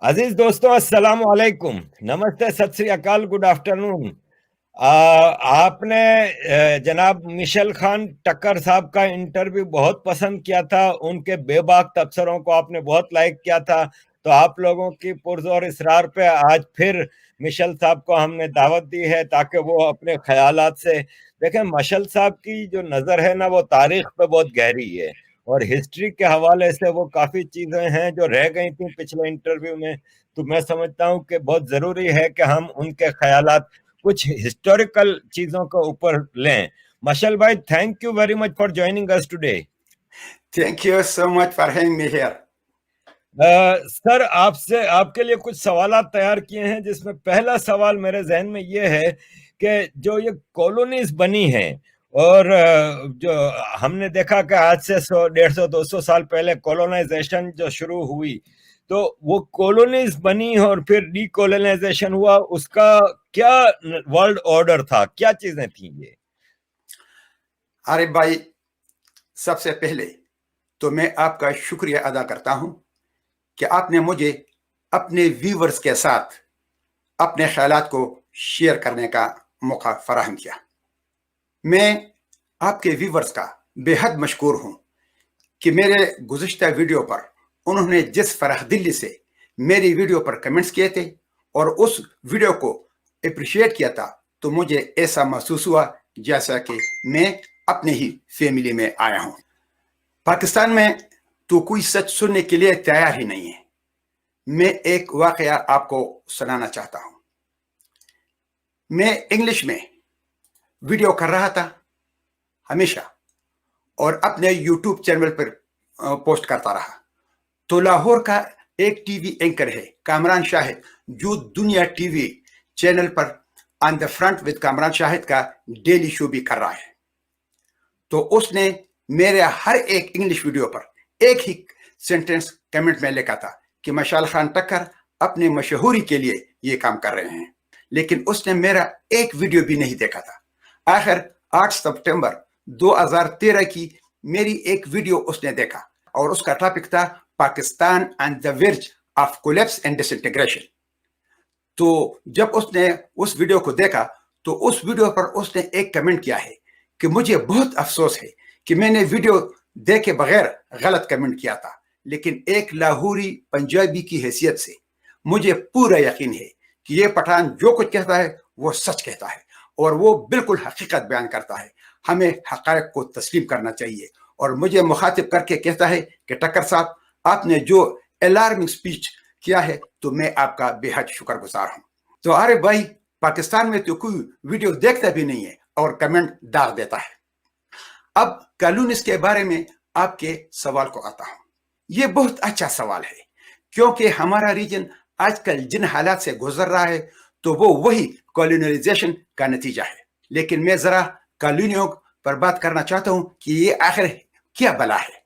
عزیز دوستوں، السلام علیکم، نمستے، ست سری اکال، گڈ آفٹرنون۔ آپ نے جناب مشل خان ٹکر صاحب کا انٹرویو بہت پسند کیا تھا، ان کے بے باک تبصروں کو آپ نے بہت لائک کیا تھا، تو آپ لوگوں کی پرزور اصرار پہ آج پھر مشل صاحب کو ہم نے دعوت دی ہے تاکہ وہ اپنے خیالات سے دیکھیں۔ مشل صاحب کی جو نظر ہے نا، وہ تاریخ پہ بہت گہری ہے، اور ہسٹری کے حوالے سے وہ کافی چیزیں ہیں جو رہ گئی تھیں پچھلے انٹرویو میں، تو میں سمجھتا ہوں کہ بہت ضروری ہے کہ ہم ان کے خیالات کچھ ہسٹوریکل چیزوں کے اوپر لیں۔ مشل بھائی، thank you very much for joining us today. Thank you so much for having me here. Sir, آپ کے لیے کچھ سوالات تیار کیے ہیں، جس میں پہلا سوال میرے ذہن میں یہ ہے کہ جو یہ کالونیز بنی ہیں، اور جو ہم نے دیکھا کہ آج سے 150-200 سال پہلے کولونائزیشن جو شروع ہوئی، تو وہ کالونیز بنی اور پھر ڈی کولونائزیشن ہوا، اس کا کیا ورلڈ آرڈر تھا، کیا چیزیں تھیں یہ؟ عارف بھائی، سب سے پہلے تو میں آپ کا شکریہ ادا کرتا ہوں کہ آپ نے مجھے اپنے ویورز کے ساتھ اپنے خیالات کو شیئر کرنے کا موقع فراہم کیا۔ میں آپ کے ویورز کا بے حد مشکور ہوں کہ میرے گزشتہ ویڈیو پر انہوں نے جس فرح دلی سے میری ویڈیو پر کمنٹس کیے تھے اور اس ویڈیو کو اپریشیٹ کیا تھا، تو مجھے ایسا محسوس ہوا جیسا کہ میں اپنے ہی فیملی میں آیا ہوں۔ پاکستان میں تو کوئی سچ سننے کے لیے تیار ہی نہیں ہے۔ میں ایک واقعہ آپ کو سنانا چاہتا ہوں۔ میں انگلش میں ویڈیو کر رہا تھا ہمیشہ، اور اپنے یوٹیوب چینل پر پوسٹ کرتا رہا، تو لاہور کا ایک ٹی وی اینکر ہے کامران شاہد، جو دنیا ٹی وی چینل پر on the front with Kamran Shahid کا ڈیلی شو بھی کر رہا ہے۔ تو اس نے میرے ہر ایک انگلش ویڈیو پر ایک ہی سینٹنس کمنٹ میں لکھا تھا کہ مشال خان ٹکر اپنے مشہوری کے لیے یہ کام کر رہے ہیں، لیکن اس نے میرا ایک ویڈیو بھی نہیں دیکھا تھا۔ آخر 8 سپٹمبر 2013 کی میری ایک ویڈیو اس نے دیکھا، اور اس کا ٹاپک تھا Pakistan and the verge of collapse and disintegration. تو جب اس نے اس ویڈیو کو دیکھا تو اس ویڈیو پر اس نے ایک کمنٹ کیا ہے کہ مجھے بہت افسوس ہے کہ میں نے ویڈیو دیکھے بغیر غلط کمنٹ کیا تھا، لیکن ایک لاہوری پنجابی کی حیثیت سے مجھے پورا یقین ہے کہ یہ پٹھان جو کچھ کہتا ہے وہ سچ کہتا ہے، اور وہ بالکل حقیقت بیان کرتا ہے۔ ہمیں حقائق کو تسلیم کرنا چاہیے۔ اور مجھے مخاطب کر کے کہتا ہے کہ ٹکر صاحب، آپ نے جو الارمنگ سپیچ کیا ہے تو میں آپ کا بے حد شکر گزار ہوں۔ تو عارف بھائی، پاکستان میں تو کوئی ویڈیو دیکھتا بھی نہیں ہے اور کمنٹ داغ دیتا ہے۔ اب کالونیز کے بارے میں آپ کے سوال کو آتا ہوں۔ یہ بہت اچھا سوال ہے، کیونکہ ہمارا ریجن آج کل جن حالات سے گزر رہا ہے تو وہ وہی کالونائزیشن کا نتیجہ ہے۔ لیکن میں ذرا کالونیوں پر بات کرنا چاہتا ہوں کہ یہ آخر کیا بلا ہے۔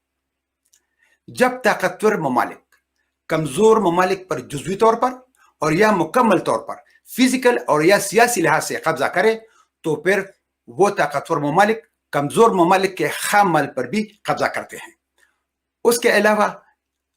جب طاقتور ممالک کمزور ممالک پر جزوی طور پر اور یا مکمل طور پر فزیکل اور یا سیاسی لحاظ سے قبضہ کرے، تو پھر وہ طاقتور ممالک کمزور ممالک کے خام مال پر بھی قبضہ کرتے ہیں۔ اس کے علاوہ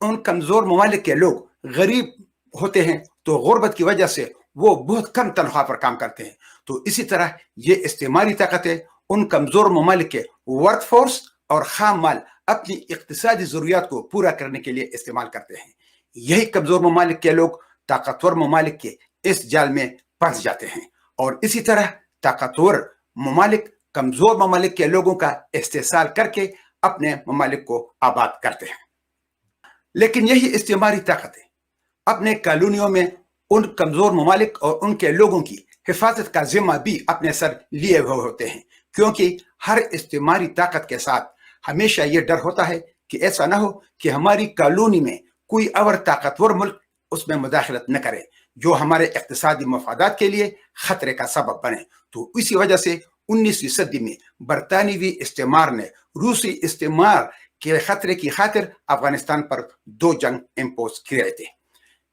ان کمزور ممالک کے لوگ غریب ہوتے ہیں، تو غربت کی وجہ سے وہ بہت کم تنخواہ پر کام کرتے ہیں۔ تو اسی طرح یہ استعماری طاقتیں ان کمزور ممالک کے ورک فورس اور خام مال اپنی اقتصادی ضروریات کو پورا کرنے کے لیے استعمال کرتے ہیں۔ یہی کمزور ممالک کے لوگ طاقتور ممالک کے اس جال میں پھنس جاتے ہیں، اور اسی طرح طاقتور ممالک کمزور ممالک کے لوگوں کا استحصال کر کے اپنے ممالک کو آباد کرتے ہیں۔ لیکن یہی استعماری طاقتیں اپنے کالونیوں میں ان کمزور ممالک اور ان کے لوگوں کی حفاظت کا ذمہ بھی اپنے سر لیے ہوئے ہوتے ہیں، کیونکہ ہر استعماری طاقت کے ساتھ ہمیشہ یہ ڈر ہوتا ہے کہ ایسا نہ ہو کہ ہماری کالونی میں کوئی اور طاقتور ملک اس میں مداخلت نہ کرے جو ہمارے اقتصادی مفادات کے لیے خطرے کا سبب بنے۔ تو اسی وجہ سے 19ویں صدی میں برطانوی استعمار نے روسی استعمار کے خطرے کی خاطر افغانستان پر 2 جنگ امپوز کیے تھے،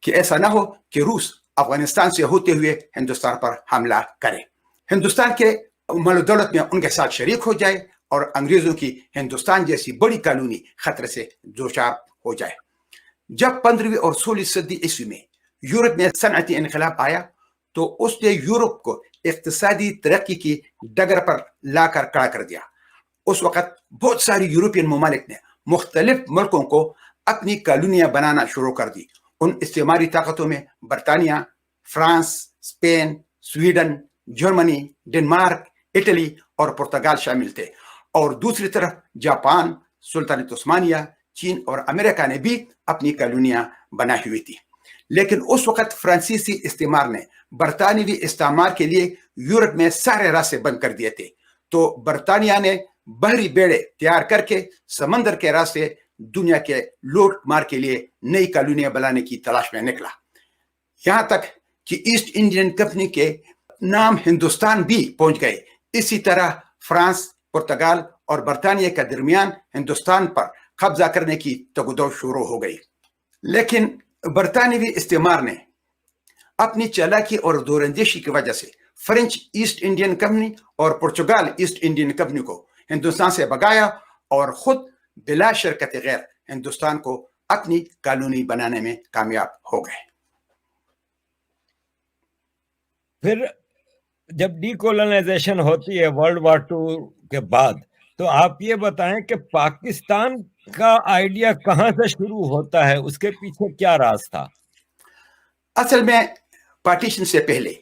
کہ ایسا نہ ہو کہ روس افغانستان سے ہوتے ہوئے ہندوستان پر حملہ کرے، ہندوستان کے مال و دولت میں ان کے ساتھ شریک ہو جائے، اور انگریزوں کی ہندوستان جیسی بڑی کالونی خطرے سے دوچار ہو جائے۔ جب 15ویں اور 16ویں صدی عیسوی میں یورپ میں صنعتی انقلاب آیا تو اس نے یورپ کو اقتصادی ترقی کی ڈگر پر لا کر کھڑا کر دیا. اس وقت بہت ساری یورپین ممالک نے مختلف ملکوں کو اپنی کالونیاں بنانا شروع کر دی. ان استعماری طاقتوں میں برطانیہ، France, Spain, Sweden, Germany, Denmark, Italy اور پرتگال شامل تھے. اور دوسری طرف جاپان، سلطنت عثمانیہ، چین اور امریکہ نے بھی اپنی کالونیاں بنائی ہوئی تھی. لیکن اس وقت فرانسیسی استعمار نے برطانوی استعمار کے لیے یورپ میں سارے راستے بند کر دیے تھے. تو برطانیہ نے بحری بیڑے تیار کر کے سمندر کے راستے دنیا کے لوٹ مار کے لیے نئی کالونیاں بنانے کی تلاش میں نکلا. یہاں تک کہ ایسٹ انڈین کمپنی کے نام ہندوستان بھی پہنچ گئے. اسی طرح فرانس، پرتگال اور برطانیہ کے درمیان ہندوستان پر قبضہ کرنے کی تگودو شروع ہو گئی. لیکن برطانوی استعمار نے اپنی چالاکی اور دوراندیشی کی وجہ سے فرینچ ایسٹ انڈین کمپنی اور پرتگال ایسٹ انڈین کمپنی کو ہندوستان سے بھگایا اور خود بلا شرکت غیر ہندوستان کو اپنی کالونی بنانے میں کامیاب ہو گئے. پھر جب ڈی کولونائزیشن ہوتی ہے ورلڈ وار II کے بعد، تو آپ یہ بتائیں کہ پاکستان کا آئیڈیا کہاں سے شروع ہوتا ہے، اس کے پیچھے کیا راز تھا؟ اصل میں پارٹیشن سے پہلے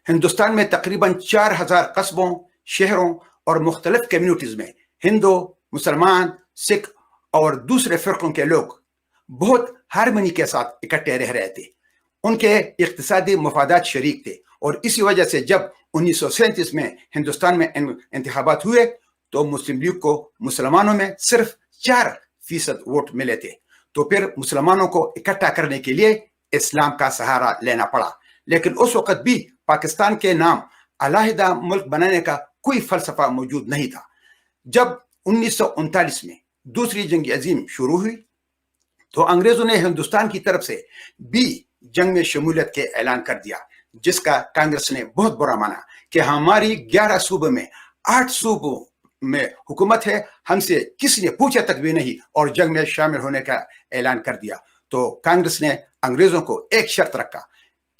ہندوستان میں تقریباً 4000 قصبوں، شہروں اور مختلف کمیونٹیز میں ہندو، مسلمان، سکھ اور دوسرے فرقوں کے لوگ بہت ہارمنی کے ساتھ اکٹھے رہ رہے تھے. ان کے اقتصادی مفادات شریک تھے اور اسی وجہ سے جب 1937 میں ہندوستان میں انتخابات ہوئے تو مسلم لیگ کو مسلمانوں میں صرف 4% ووٹ ملے تھے. تو پھر مسلمانوں کو اکٹھا کرنے کے لیے اسلام کا سہارا لینا پڑا. لیکن اس وقت بھی پاکستان کے نام علیحدہ ملک بنانے کا کوئی فلسفہ موجود نہیں تھا. جب 1939 میں دوسری جنگ عظیم شروع ہوئی تو انگریزوں نے ہندوستان کی طرف سے بھی جنگ میں شمولیت کے اعلان کر دیا، جس کا کانگریس نے بہت برا مانا کہ ہماری 11 صوبوں میں 8 صوبوں میں حکومت ہے، ہم سے کسی نے پوچھا تک بھی نہیں اور جنگ میں شامل ہونے کا اعلان کر دیا. تو کانگریس نے انگریزوں کو ایک شرط رکھا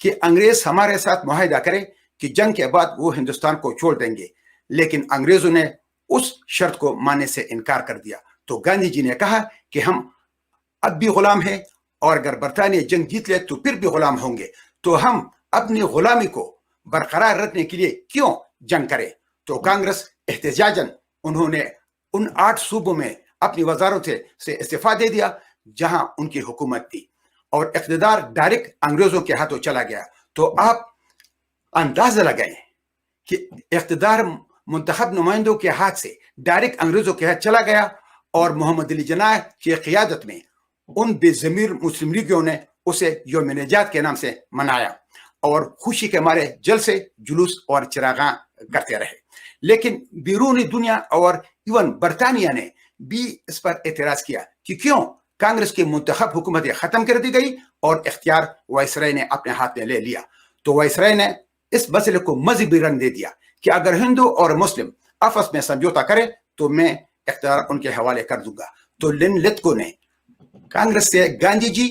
کہ انگریز ہمارے ساتھ معاہدہ کرے کہ جنگ کے بعد وہ ہندوستان کو چھوڑ دیں گے. لیکن انگریزوں نے اس شرط کو ماننے سے انکار کر دیا. تو گاندھی جی نے کہا کہ ہم اب بھی غلام ہیں اور اگر برطانیہ جنگ جیت لے تو پھر بھی غلام ہوں گے، تو ہم اپنی غلامی کو برقرار رکھنے کے لیے کیوں جنگ کریں. تو کانگریس احتجاجاً انہوں نے ان 8 صوبوں میں اپنی وزارتوں سے استعفیٰ دے دیا جہاں ان کی حکومت تھی اور اقتدار ڈائریکٹ انگریزوں کے ہاتھوں چلا گیا. تو آپ اندازہ لگائیں کہ اقتدار منتخب نمائندوں کے ہاتھ سے ڈائریکٹ انگریزوں کے ہاتھ چلا گیا اور محمد علی جناح کی قیادت میں ان بے ضمیر مسلم لیگیوں نے اسے یوم نجات کے نام سے منایا اور خوشی کے مارے جلسے، جلوس اور چراغاں کرتے رہے. لیکن بیرونی دنیا اور ایون برطانیہ نے بھی اس پر اعتراض کیا کہ کیوں کانگریس کی منتخب حکومتیں ختم کر دی گئی اور اختیار وائسرائے نے اپنے ہاتھ میں لے لیا. تو وائسرائے نے اس مسئلے کو مذہبی رنگ دے دیا کہ اگر ہندو اور مسلم آپس میں سمجھوتا کرے تو میں اختیار ان کے حوالے کر دوں گا. تو لن لتکو نے کانگریس سے گاندھی جی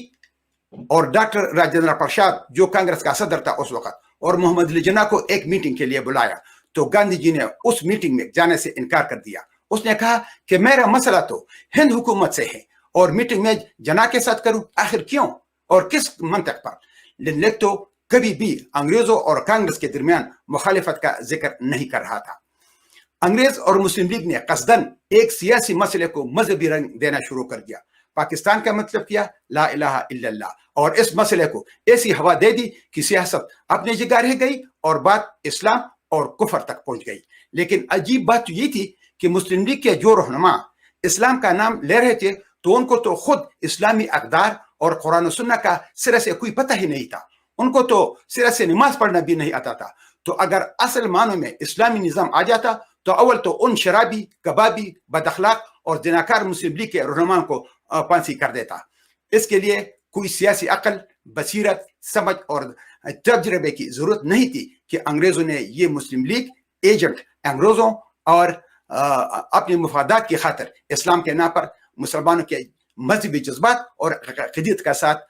اور ڈاکٹر راجندر پرساد جو کانگریس کا صدر تھا اس وقت اور محمد علی جناح کو ایک میٹنگ کے لیے بلایا. تو گاندھی جی نے اس میٹنگ میں جانے سے انکار کر دیا. اس نے کہا کہ میرا مسئلہ تو ہند حکومت سے ہے اور میٹنگ میں جناح کے ساتھ کروں، آخر کیوں اور کس منطق پر. لن لتکو کبھی بھی انگریزوں اور کانگریس کے درمیان مخالفت کا ذکر نہیں کر رہا تھا. انگریز اور مسلم لیگ نے قصداً ایک سیاسی مسئلے کو مذہبی رنگ دینا شروع کر دیا. پاکستان کا مطلب کیا؟ لا الہ الا اللہ، اور اس مسئلے کو ایسی ہوا دے دی کہ سیاست اپنی جگہ رہ گئی اور بات اسلام اور کفر تک پہنچ گئی. لیکن عجیب بات یہ تھی کہ مسلم لیگ کے جو رہنما اسلام کا نام لے رہے تھے تو ان کو تو خود اسلامی اقدار اور قرآن و سنت کا سرے سے کوئی پتہ ہی نہیں تھا. ان کو تو سرے سے نماز پڑھنا بھی نہیں آتا تھا. تو اگر اصل معنوں میں اسلامی نظام آ جاتا تو اول تو ان شرابی، کبابی، بد اخلاق اور زناکار مسلم لیگ کے رہنما کو پھانسی کر دیتا. اس کے لیے کوئی سیاسی عقل، بصیرت، سمجھ اور تجربے کی ضرورت نہیں تھی کہ انگریزوں نے یہ مسلم لیگ ایجنٹ انگریزوں اور اپنے مفادات کی خاطر اسلام کے نام پر مسلمانوں کے مذہبی جذبات اور عقیدت کا ساتھ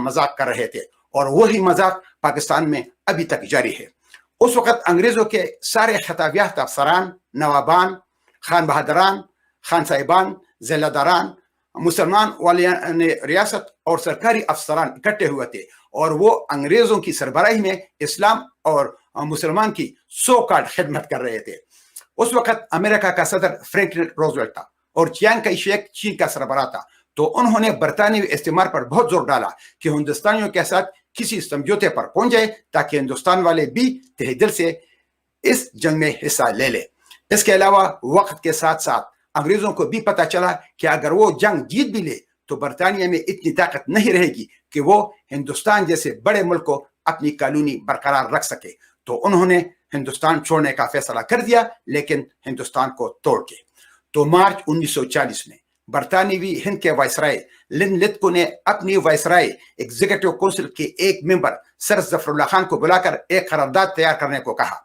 مذاق کر رہے تھے. اور وہی مذاق پاکستان میں ابھی تک جاری ہے. اس وقت انگریزوں کے سارے خطاب یافتہ افسران، نوابان، خان بہادران، خان صاحبان، ضلع داران، مسلمان والیان ریاست اور سرکاری افسران اکٹھے ہوئے تھے اور وہ انگریزوں کی سربراہی میں اسلام اور مسلمان کی سو کالڈ خدمت کر رہے تھے. اس وقت امریکہ کا صدر فرینکلن روزویلٹ تھا اور چیانگ کائی شیک چین کا سربراہ تھا. تو انہوں نے برطانوی استعمار پر بہت زور ڈالا کہ ہندوستانیوں کے ساتھ کسی سمجھوتے پر پہنچ جائے تاکہ ہندوستان والے بھی تہ دل سے اس جنگ میں حصہ لے لے. اس کے علاوہ وقت کے ساتھ ساتھ انگریزوں کو بھی پتہ چلا کہ اگر وہ جنگ جیت بھی لے تو برطانیہ میں اتنی طاقت نہیں رہے گی کہ وہ ہندوستان جیسے بڑے ملک کو اپنی کالونی برقرار رکھ سکے. تو انہوں نے ہندوستان چھوڑنے کا فیصلہ کر دیا، لیکن ہندوستان کو توڑ کے. تو مارچ 1940 میں برطانوی ہند کے وائسرائے لن لتکو نے اپنی وائسرائے ایگزیکٹو کونسل کے ایک ممبر سر ظفر اللہ خان کو بلا کر ایک قرارداد تیار کرنے کو کہا.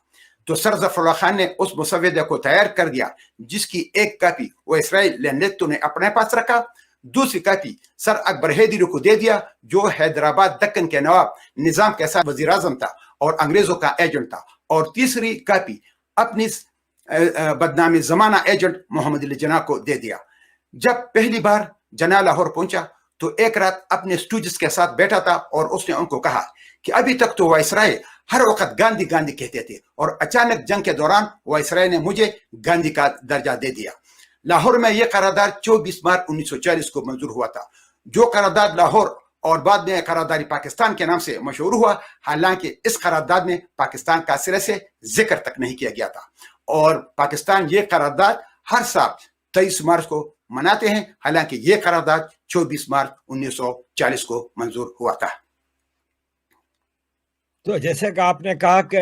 تو سر ظفر اللہ خان نے اس مسودے کو تیار کر دیا، جس کی ایک کاپی وائسرائے لن لتکو نے اپنے پاس رکھا، دوسری کاپی سر اکبر حیدری کو دے دیا جو حیدرآباد دکن کے نواب نظام کے ساتھ وزیر اعظم تھا اور انگریزوں کا ایجنٹ تھا، اور تیسری کاپی اپنی بدنامی زمانہ ایجنٹ محمد علی جناح کو دے دیا. جب پہلی بار جناح لاہور پہنچا تو ایک رات اپنے اسٹوجز کے ساتھ بیٹھا تھا اور اس نے ان کو کہا کہ ابھی تک تو وائسرائے ہر وقت گاندھی گاندھی کہتے تھے اور اچانک جنگ کے دوران وائسرائے نے مجھے گاندھی کا درجہ دے دیا. لاہور میں یہ قرارداد 24 مارچ 1940 کو منظور ہوا تھا، جو قرارداد لاہور اور بعد میں قرارداد پاکستان کے نام سے مشہور ہوا. حالانکہ اس قرارداد میں پاکستان کا سرے سے ذکر تک نہیں کیا گیا تھا، اور پاکستان یہ قرارداد ہر سال 23 مارچ کو مناتے ہیں، حالانکہ یہ قرارداد 24 مارچ 1940 کو منظور ہوا تھا. تو جیسے کہ آپ نے کہا کہ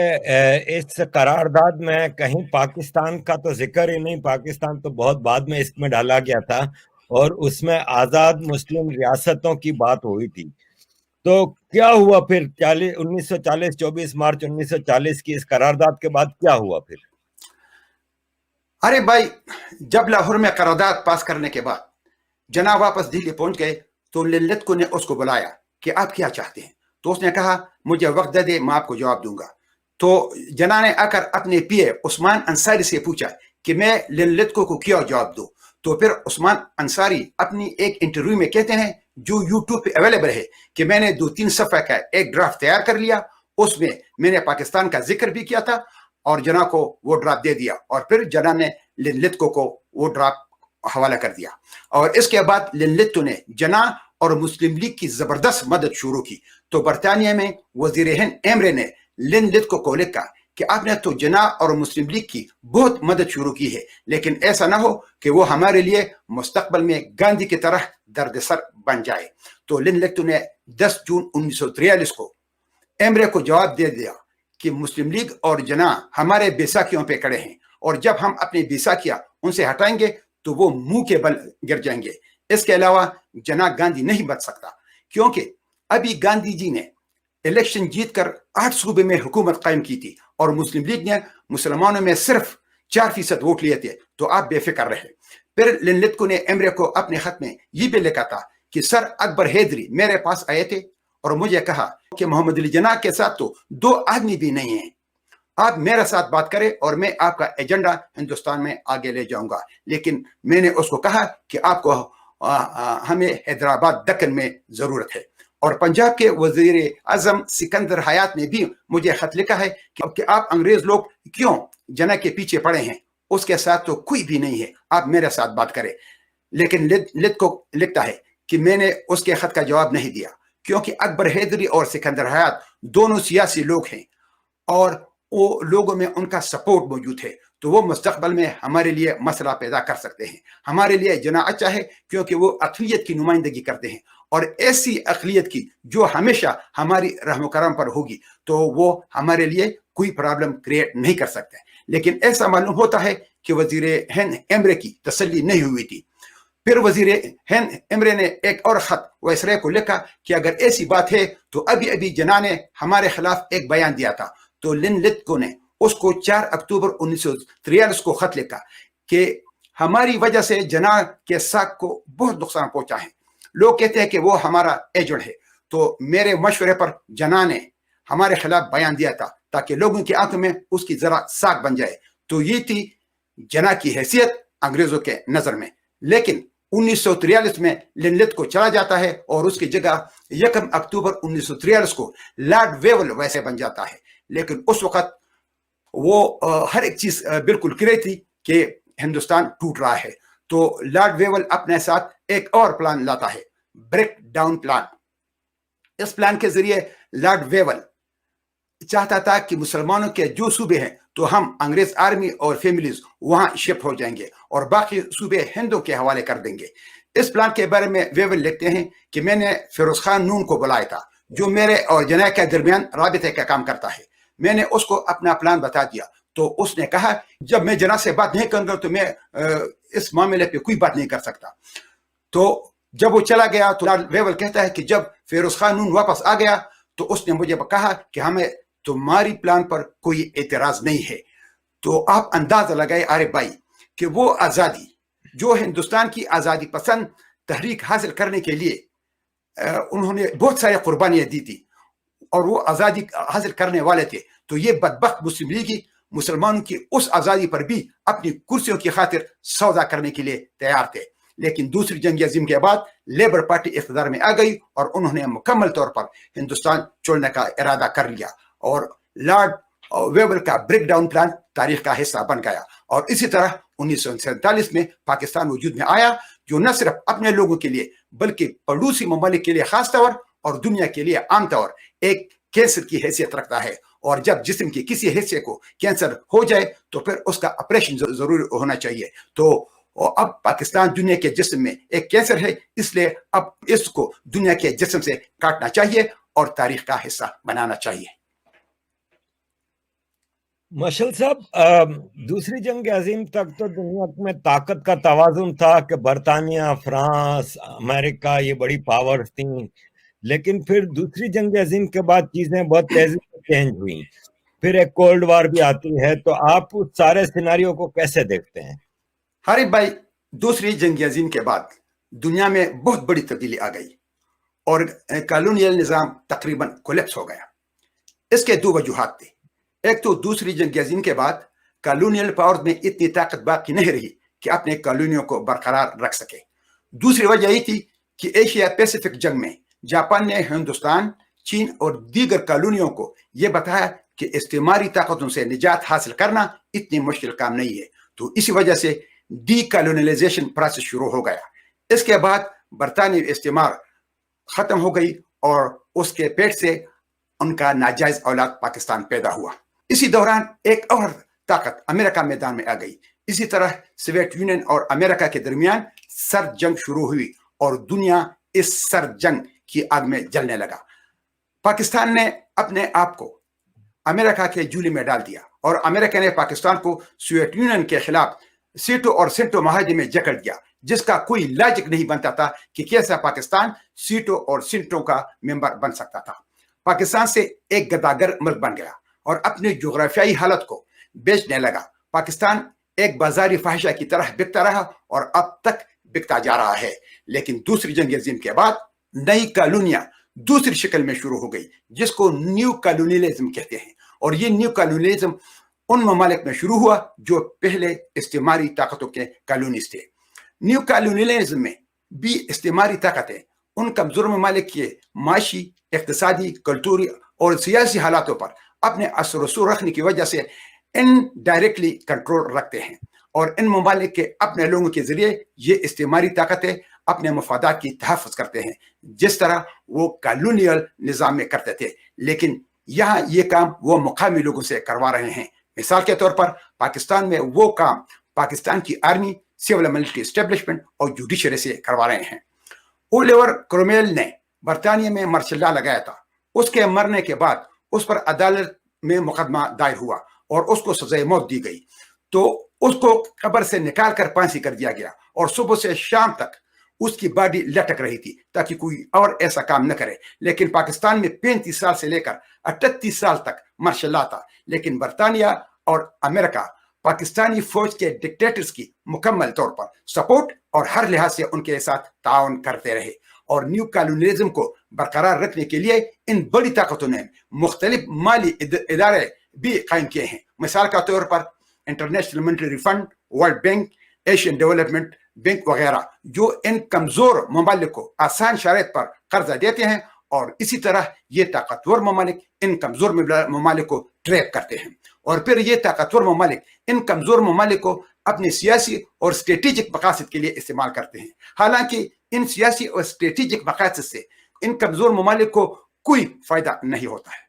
اس قرارداد میں کہیں پاکستان کا تو ذکر ہی نہیں، پاکستان تو بہت بعد میں اس میں ڈالا گیا تھا اور اس میں آزاد مسلم ریاستوں کی بات ہوئی تھی. تو کیا ہوا پھر 24 مارچ 1940 کی اس قرارداد کے بعد کیا ہوا پھر؟ ارے بھائی، جب لاہور میں قرارداد پاس کرنے کے بعد جناح واپس دہلی پہنچ گئے تو لن لتکو نے اس کو بلایا کہ آپ کیا چاہتے ہیں. تو اس نے کہا مجھے وقت دے دے، میں آپ کو جواب دوں گا. تو جناح نے آ کر اپنے پی اے عثمان انصاری سے پوچھا کہ میں لن لتکو کو کیا جواب دوں. تو پھر عثمان انصاری اپنی ایک انٹرویو میں کہتے ہیں جو یوٹیوب پہ اویلیبل ہے کہ میں نے 2-3 صفحے کا ایک ڈرافٹ تیار کر لیا، اس میں میں نے پاکستان کا ذکر بھی کیا تھا اور جناح کو وہ ڈرافٹ دے دیا، اور پھر جناح نے لن لتکو کو وہ ڈرافٹ حوالہ کر دیا. اور اس کے بعد لن لتکو نے جناح اور مسلم لیگ کی زبردست مدد شروع کی. تو برطانیہ میں وزیر ہند ایمرے نے لن لتکو کو لکھا کہ آپ نے تو جناح اور مسلم لیگ کی بہت مدد شروع کی ہے، لیکن ایسا نہ ہو کہ وہ ہمارے لیے مستقبل میں گاندھی کی طرح درد سر بن جائے. تو لن لتکو نے 10 جون 1943 کو ایمرے کو جواب دے دیا کہ مسلم لیگ اور جناح ہمارے بیساکھیوں پہ کڑے ہیں، اور جب ہم اپنی بیساکھیاں ان سے ہٹائیں گے تو وہ منہ کے بل گر جائیں گے. اس کے علاوہ جناح گاندھی نہیں بچ سکتا، کیونکہ ابھی گاندھی جی نے الیکشن جیت کر 8 صوبے میں حکومت قائم کی تھی اور مسلم لیگ نے مسلمانوں میں صرف 4% ووٹ لیے تھے. تو آپ بے فکر رہے. پھر لن لتکو نے ایمرے کو اپنے خط میں یہ بھی لکھا تھا کہ سر اکبر حیدری میرے پاس آئے تھے اور مجھے کہا کہ محمد علی جناح کے ساتھ تو 2 آدمی بھی نہیں ہیں، آپ میرے ساتھ بات کریں اور میں آپ کا ایجنڈا ہندوستان میں آگے لے جاؤں گا. لیکن میں نے اس کو کہا کہ آپ کو ہمیں حیدرآباد دکن میں ضرورت ہے. اور پنجاب کے وزیر اعظم سکندر حیات نے بھی مجھے خط لکھا ہے کہ آپ انگریز لوگ کیوں جناح کے پیچھے پڑے ہیں، اس کے ساتھ تو کوئی بھی نہیں ہے، آپ میرے ساتھ بات کریں. لیکن لتکو لکھتا ہے کہ میں نے اس کے خط کا جواب نہیں دیا کیونکہ اکبر حیدری اور سکندر حیات دونوں سیاسی لوگ ہیں اور وہ لوگوں میں ان کا سپورٹ موجود ہے، تو وہ مستقبل میں ہمارے لیے مسئلہ پیدا کر سکتے ہیں. ہمارے لیے جناح اچھا ہے کیونکہ وہ اقلیت کی نمائندگی کرتے ہیں، اور ایسی اقلیت کی جو ہمیشہ ہماری رحم و کرم پر ہوگی تو وہ ہمارے لیے کوئی پرابلم کریٹ نہیں کر سکتے. لیکن ایسا معلوم ہوتا ہے کہ وزیر ہند ایمرے کی تسلی نہیں ہوئی تھی. پھر وزیر ہند ایمرے نے ایک اور خط وائسرائے کو لکھا کہ اگر ایسی بات ہے تو ابھی جناح نے ہمارے خلاف ایک بیان دیا تھا. تو لن لتکو نے اس کو 4 اکتوبر 1943 کو خط لکھا کہ ہماری وجہ سے جناح کے ساکھ کو بہت نقصان پہنچا ہے، لوگ کہتے ہیں کہ وہ ہمارا ایجنٹ ہے. تو میرے مشورے پر جناح نے ہمارے خلاف بیان دیا تھا تاکہ لوگوں کی آنکھوں میں اس کی ذرا ساکھ بن جائے. تو یہ تھی جناح کی حیثیت انگریزوں کے نظر میں. لیکن 1943 میں لنلت کو چلا جاتا ہے اور اس کی جگہ 1 اکتوبر 1943 کو لارڈ ویول ویسے بن جاتا ہے. لیکن اس وقت وہ ہر ایک چیز بالکل کلیئر تھی کہ ہندوستان ٹوٹ رہا ہے. تو لارڈ ویول اپنے ساتھ ایک اور پلان لاتا ہے, بریک ڈاؤن پلان. اس پلان کے ذریعے لارڈ ویول چاہتا تھا کہ مسلمانوں کے جو صوبے ہیں تو ہم انگریز آرمی اور فیملیز وہاں شفٹ ہو جائیں گے اور باقی صوبے ہندوں کے حوالے کر دیں گے. اس پلان کے بارے میں ویول لکھتے ہیں کہ میں نے فیروز خان نون کو بلایا تھا جو میرے اور جناح کے درمیان رابطے کا کام کرتا ہے. میں نے اس کو اپنا پلان بتا دیا تو اس نے کہا جب میں جناح سے بات نہیں کروں گا تو میں اس معاملے پہ کوئی بات نہیں کر سکتا. تو جب وہ چلا گیا تو لارڈ ویول کہتا ہے کہ جب فیروز خان نون واپس آ گیا تو اس نے مجھے کہا کہ ہمیں تمہاری پلان پر کوئی اعتراض نہیں ہے. تو آپ اندازہ لگائے عارف بھائی کہ وہ آزادی جو ہندوستان کی آزادی پسند تحریک حاصل کرنے کے لیے انہوں نے بہت سارے قربانیاں دی تھی اور وہ آزادی حاصل کرنے والے تھے. تو یہ بدبخت مسلم لیگی مسلمانوں کی اس آزادی پر بھی اپنی کرسیوں کی خاطر سودا کرنے کے لیے تیار تھے. لیکن دوسری جنگ عظیم کے بعد لیبر پارٹی اقتدار میں آ گئی اور انہوں نے مکمل طور پر ہندوستان چھوڑنے کا ارادہ کر لیا اور لارڈ ویول کا بریک ڈاؤن پلان تاریخ کا حصہ بن گیا. اور اسی طرح 1947 میں پاکستان وجود میں آیا جو نہ صرف اپنے لوگوں کے لیے بلکہ پڑوسی ممالک کے لیے خاص طور اور دنیا کے لیے عام طور ایک کینسر کی حیثیت رکھتا ہے. اور جب جسم کے کسی حصے کو کینسر ہو جائے تو پھر اس کا آپریشن ضرور ہونا چاہیے. تو اب پاکستان دنیا کے جسم میں ایک کینسر ہے, اس لیے اب اس کو دنیا کے جسم سے کاٹنا چاہیے اور تاریخ کا حصہ بنانا چاہیے. مشل صاحب, دوسری جنگ عظیم تک تو دنیا میں طاقت کا توازن تھا کہ برطانیہ, فرانس, امریکہ یہ بڑی پاورز تھیں. لیکن پھر دوسری جنگ عظیم کے بعد چیزیں بہت تیزی سے چینج ہوئیں. پھر ایک کولڈ وار بھی آتی ہے. تو آپ اس سارے سیناریو کو کیسے دیکھتے ہیں؟ حارث بھائی, دوسری جنگ عظیم کے بعد دنیا میں بہت بڑی تبدیلی آ گئی اور کالونیل نظام تقریباً کولیپس ہو گیا. اس کے دو وجوہات تھے. ایک تو دوسری جنگ عظیم کے بعد کالونیل پاور میں اتنی طاقت باقی نہیں رہی کہ اپنے کالونیوں کو برقرار رکھ سکے. دوسری وجہ یہ تھی کہ ایشیا پیسیفک جنگ میں جاپان نے ہندوستان, چین اور دیگر کالونیوں کو یہ بتایا کہ استعماری طاقتوں سے نجات حاصل کرنا اتنی مشکل کام نہیں ہے. تو اسی وجہ سے ڈی کالونیلائزیشن پروسیس شروع ہو گیا. اس کے بعد برطانوی استعمار ختم ہو گئی اور اس کے پیٹ سے ان کا ناجائز اولاد پاکستان پیدا ہوا. اسی دوران ایک اور طاقت امریکہ میدان میں آ گئی. اسی طرح سوویت یونین اور امریکہ کے درمیان سرد جنگ شروع ہوئی اور دنیا اس سرد جنگ کی آگ میں جلنے لگا. پاکستان نے اپنے آپ کو امریکہ کے جولی میں ڈال دیا اور امریکہ نے پاکستان کو سوویت یونین کے خلاف سیٹو اور سینٹو معاہدے میں جکڑ دیا, جس کا کوئی لاجک نہیں بنتا تھا کہ کیسا پاکستان سیٹو اور سینٹو کا ممبر بن سکتا تھا. پاکستان سے ایک گداگر ملک بن گیا اور اپنی جغرافیائی حالت کو بیچنے لگا. پاکستان ایک بازاری فاحشہ کی طرح بکتا رہا اور اب تک بکتا جا رہا ہے. لیکن دوسری جنگ عظیم کے بعد نئی کالونیاں دوسری شکل میں شروع ہو گئی جس کو نیو کالونیلزم کہتے ہیں. اور یہ نیو کالونیلزم ان ممالک میں شروع ہوا جو پہلے استعماری طاقتوں کے کالونیز تھے. نیو کالونیلزم میں بھی استعماری طاقتیں ان کمزور ممالک کے معاشی, اقتصادی, کلچوری اور سیاسی حالاتوں پر اپنے اثر و رسوخ رکھنے کی وجہ سے انڈائریکٹلی کنٹرول رکھتے ہیں اور ان ممالک کے اپنے لوگوں کے ذریعے یہ استعماری طاقتیں اپنے مفادات کی تحفظ کرتے ہیں جس طرح وہ کالونیل نظام میں کرتے تھے. لیکن یہاں یہ کام وہ مقامی لوگوں سے کروا رہے ہیں. مثال کے طور پر پاکستان میں وہ کام پاکستان کی آرمی, سول ملٹری اسٹیبلشمنٹ اور جوڈیشری سے کروا رہے ہیں. اولیور کرومیل نے برطانیہ میں مارشل لا لگایا تھا. اس کے مرنے کے بعد اس پر عدالت میں مقدمہ دائر ہوا اور اس کو سزائے موت دی گئی. تو اس کو قبر سے نکال کر پھانسی کر دیا گیا اور صبح سے شام تک اس کی باڈی لٹک رہی تھی تاکہ کوئی اور ایسا کام نہ کرے. لیکن پاکستان میں 35 سال سے لے کر 38 سال تک مارشل لا تھا. لیکن برطانیہ اور امریکہ پاکستانی فوج کے ڈکٹیٹرز کی مکمل طور پر سپورٹ اور ہر لحاظ سے ان کے ساتھ تعاون کرتے رہے اور نیو کالونیزم کو برقرار رکھنے کے لیے ان بڑی طاقتوں نے مختلف مالی ادارے بھی قائم کیے ہیں. مثال کے طور پر International Monetary Fund, World Bank, Asian Development Bank وغیرہ، جو ان کمزور ممالک کو آسان شرائط پر قرضہ دیتے ہیں، اور اسی طرح یہ طاقتور ممالک ان کمزور ممالک کو ٹریپ کرتے ہیں، اور پھر یہ طاقتور ممالک ان کمزور ممالک کو اپنے سیاسی اور اسٹریٹجک مقاصد کے لیے استعمال کرتے ہیں. حالانکہ ان سیاسی اور اسٹریٹجک مقاصد سے ان کمزور ممالک کو کوئی فائدہ نہیں ہوتا ہے.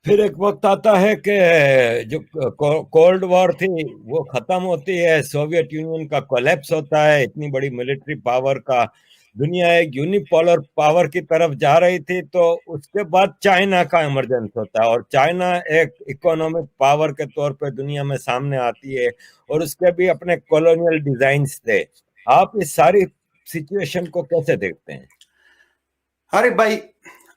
پھر ایک وقت آتا ہے کہ جو کولڈ وار تھی وہ ختم ہوتی ہے، سوویت یونین کا کولیپس ہوتا ہے، اتنی بڑی ملٹری پاور کا دنیا ایک یونیپولر پاور کی طرف جا رہی تھی. تو اس کے بعد چائنا کا ایمرجنس ہوتا ہے، اور چائنا ایک اکنامک پاور کے طور پہ دنیا میں سامنے آتی ہے، اور اس کے بھی اپنے کولونیل ڈیزائنز تھے. آپ اس ساری سچویشن کو کیسے دیکھتے ہیں؟ ارے بھائی،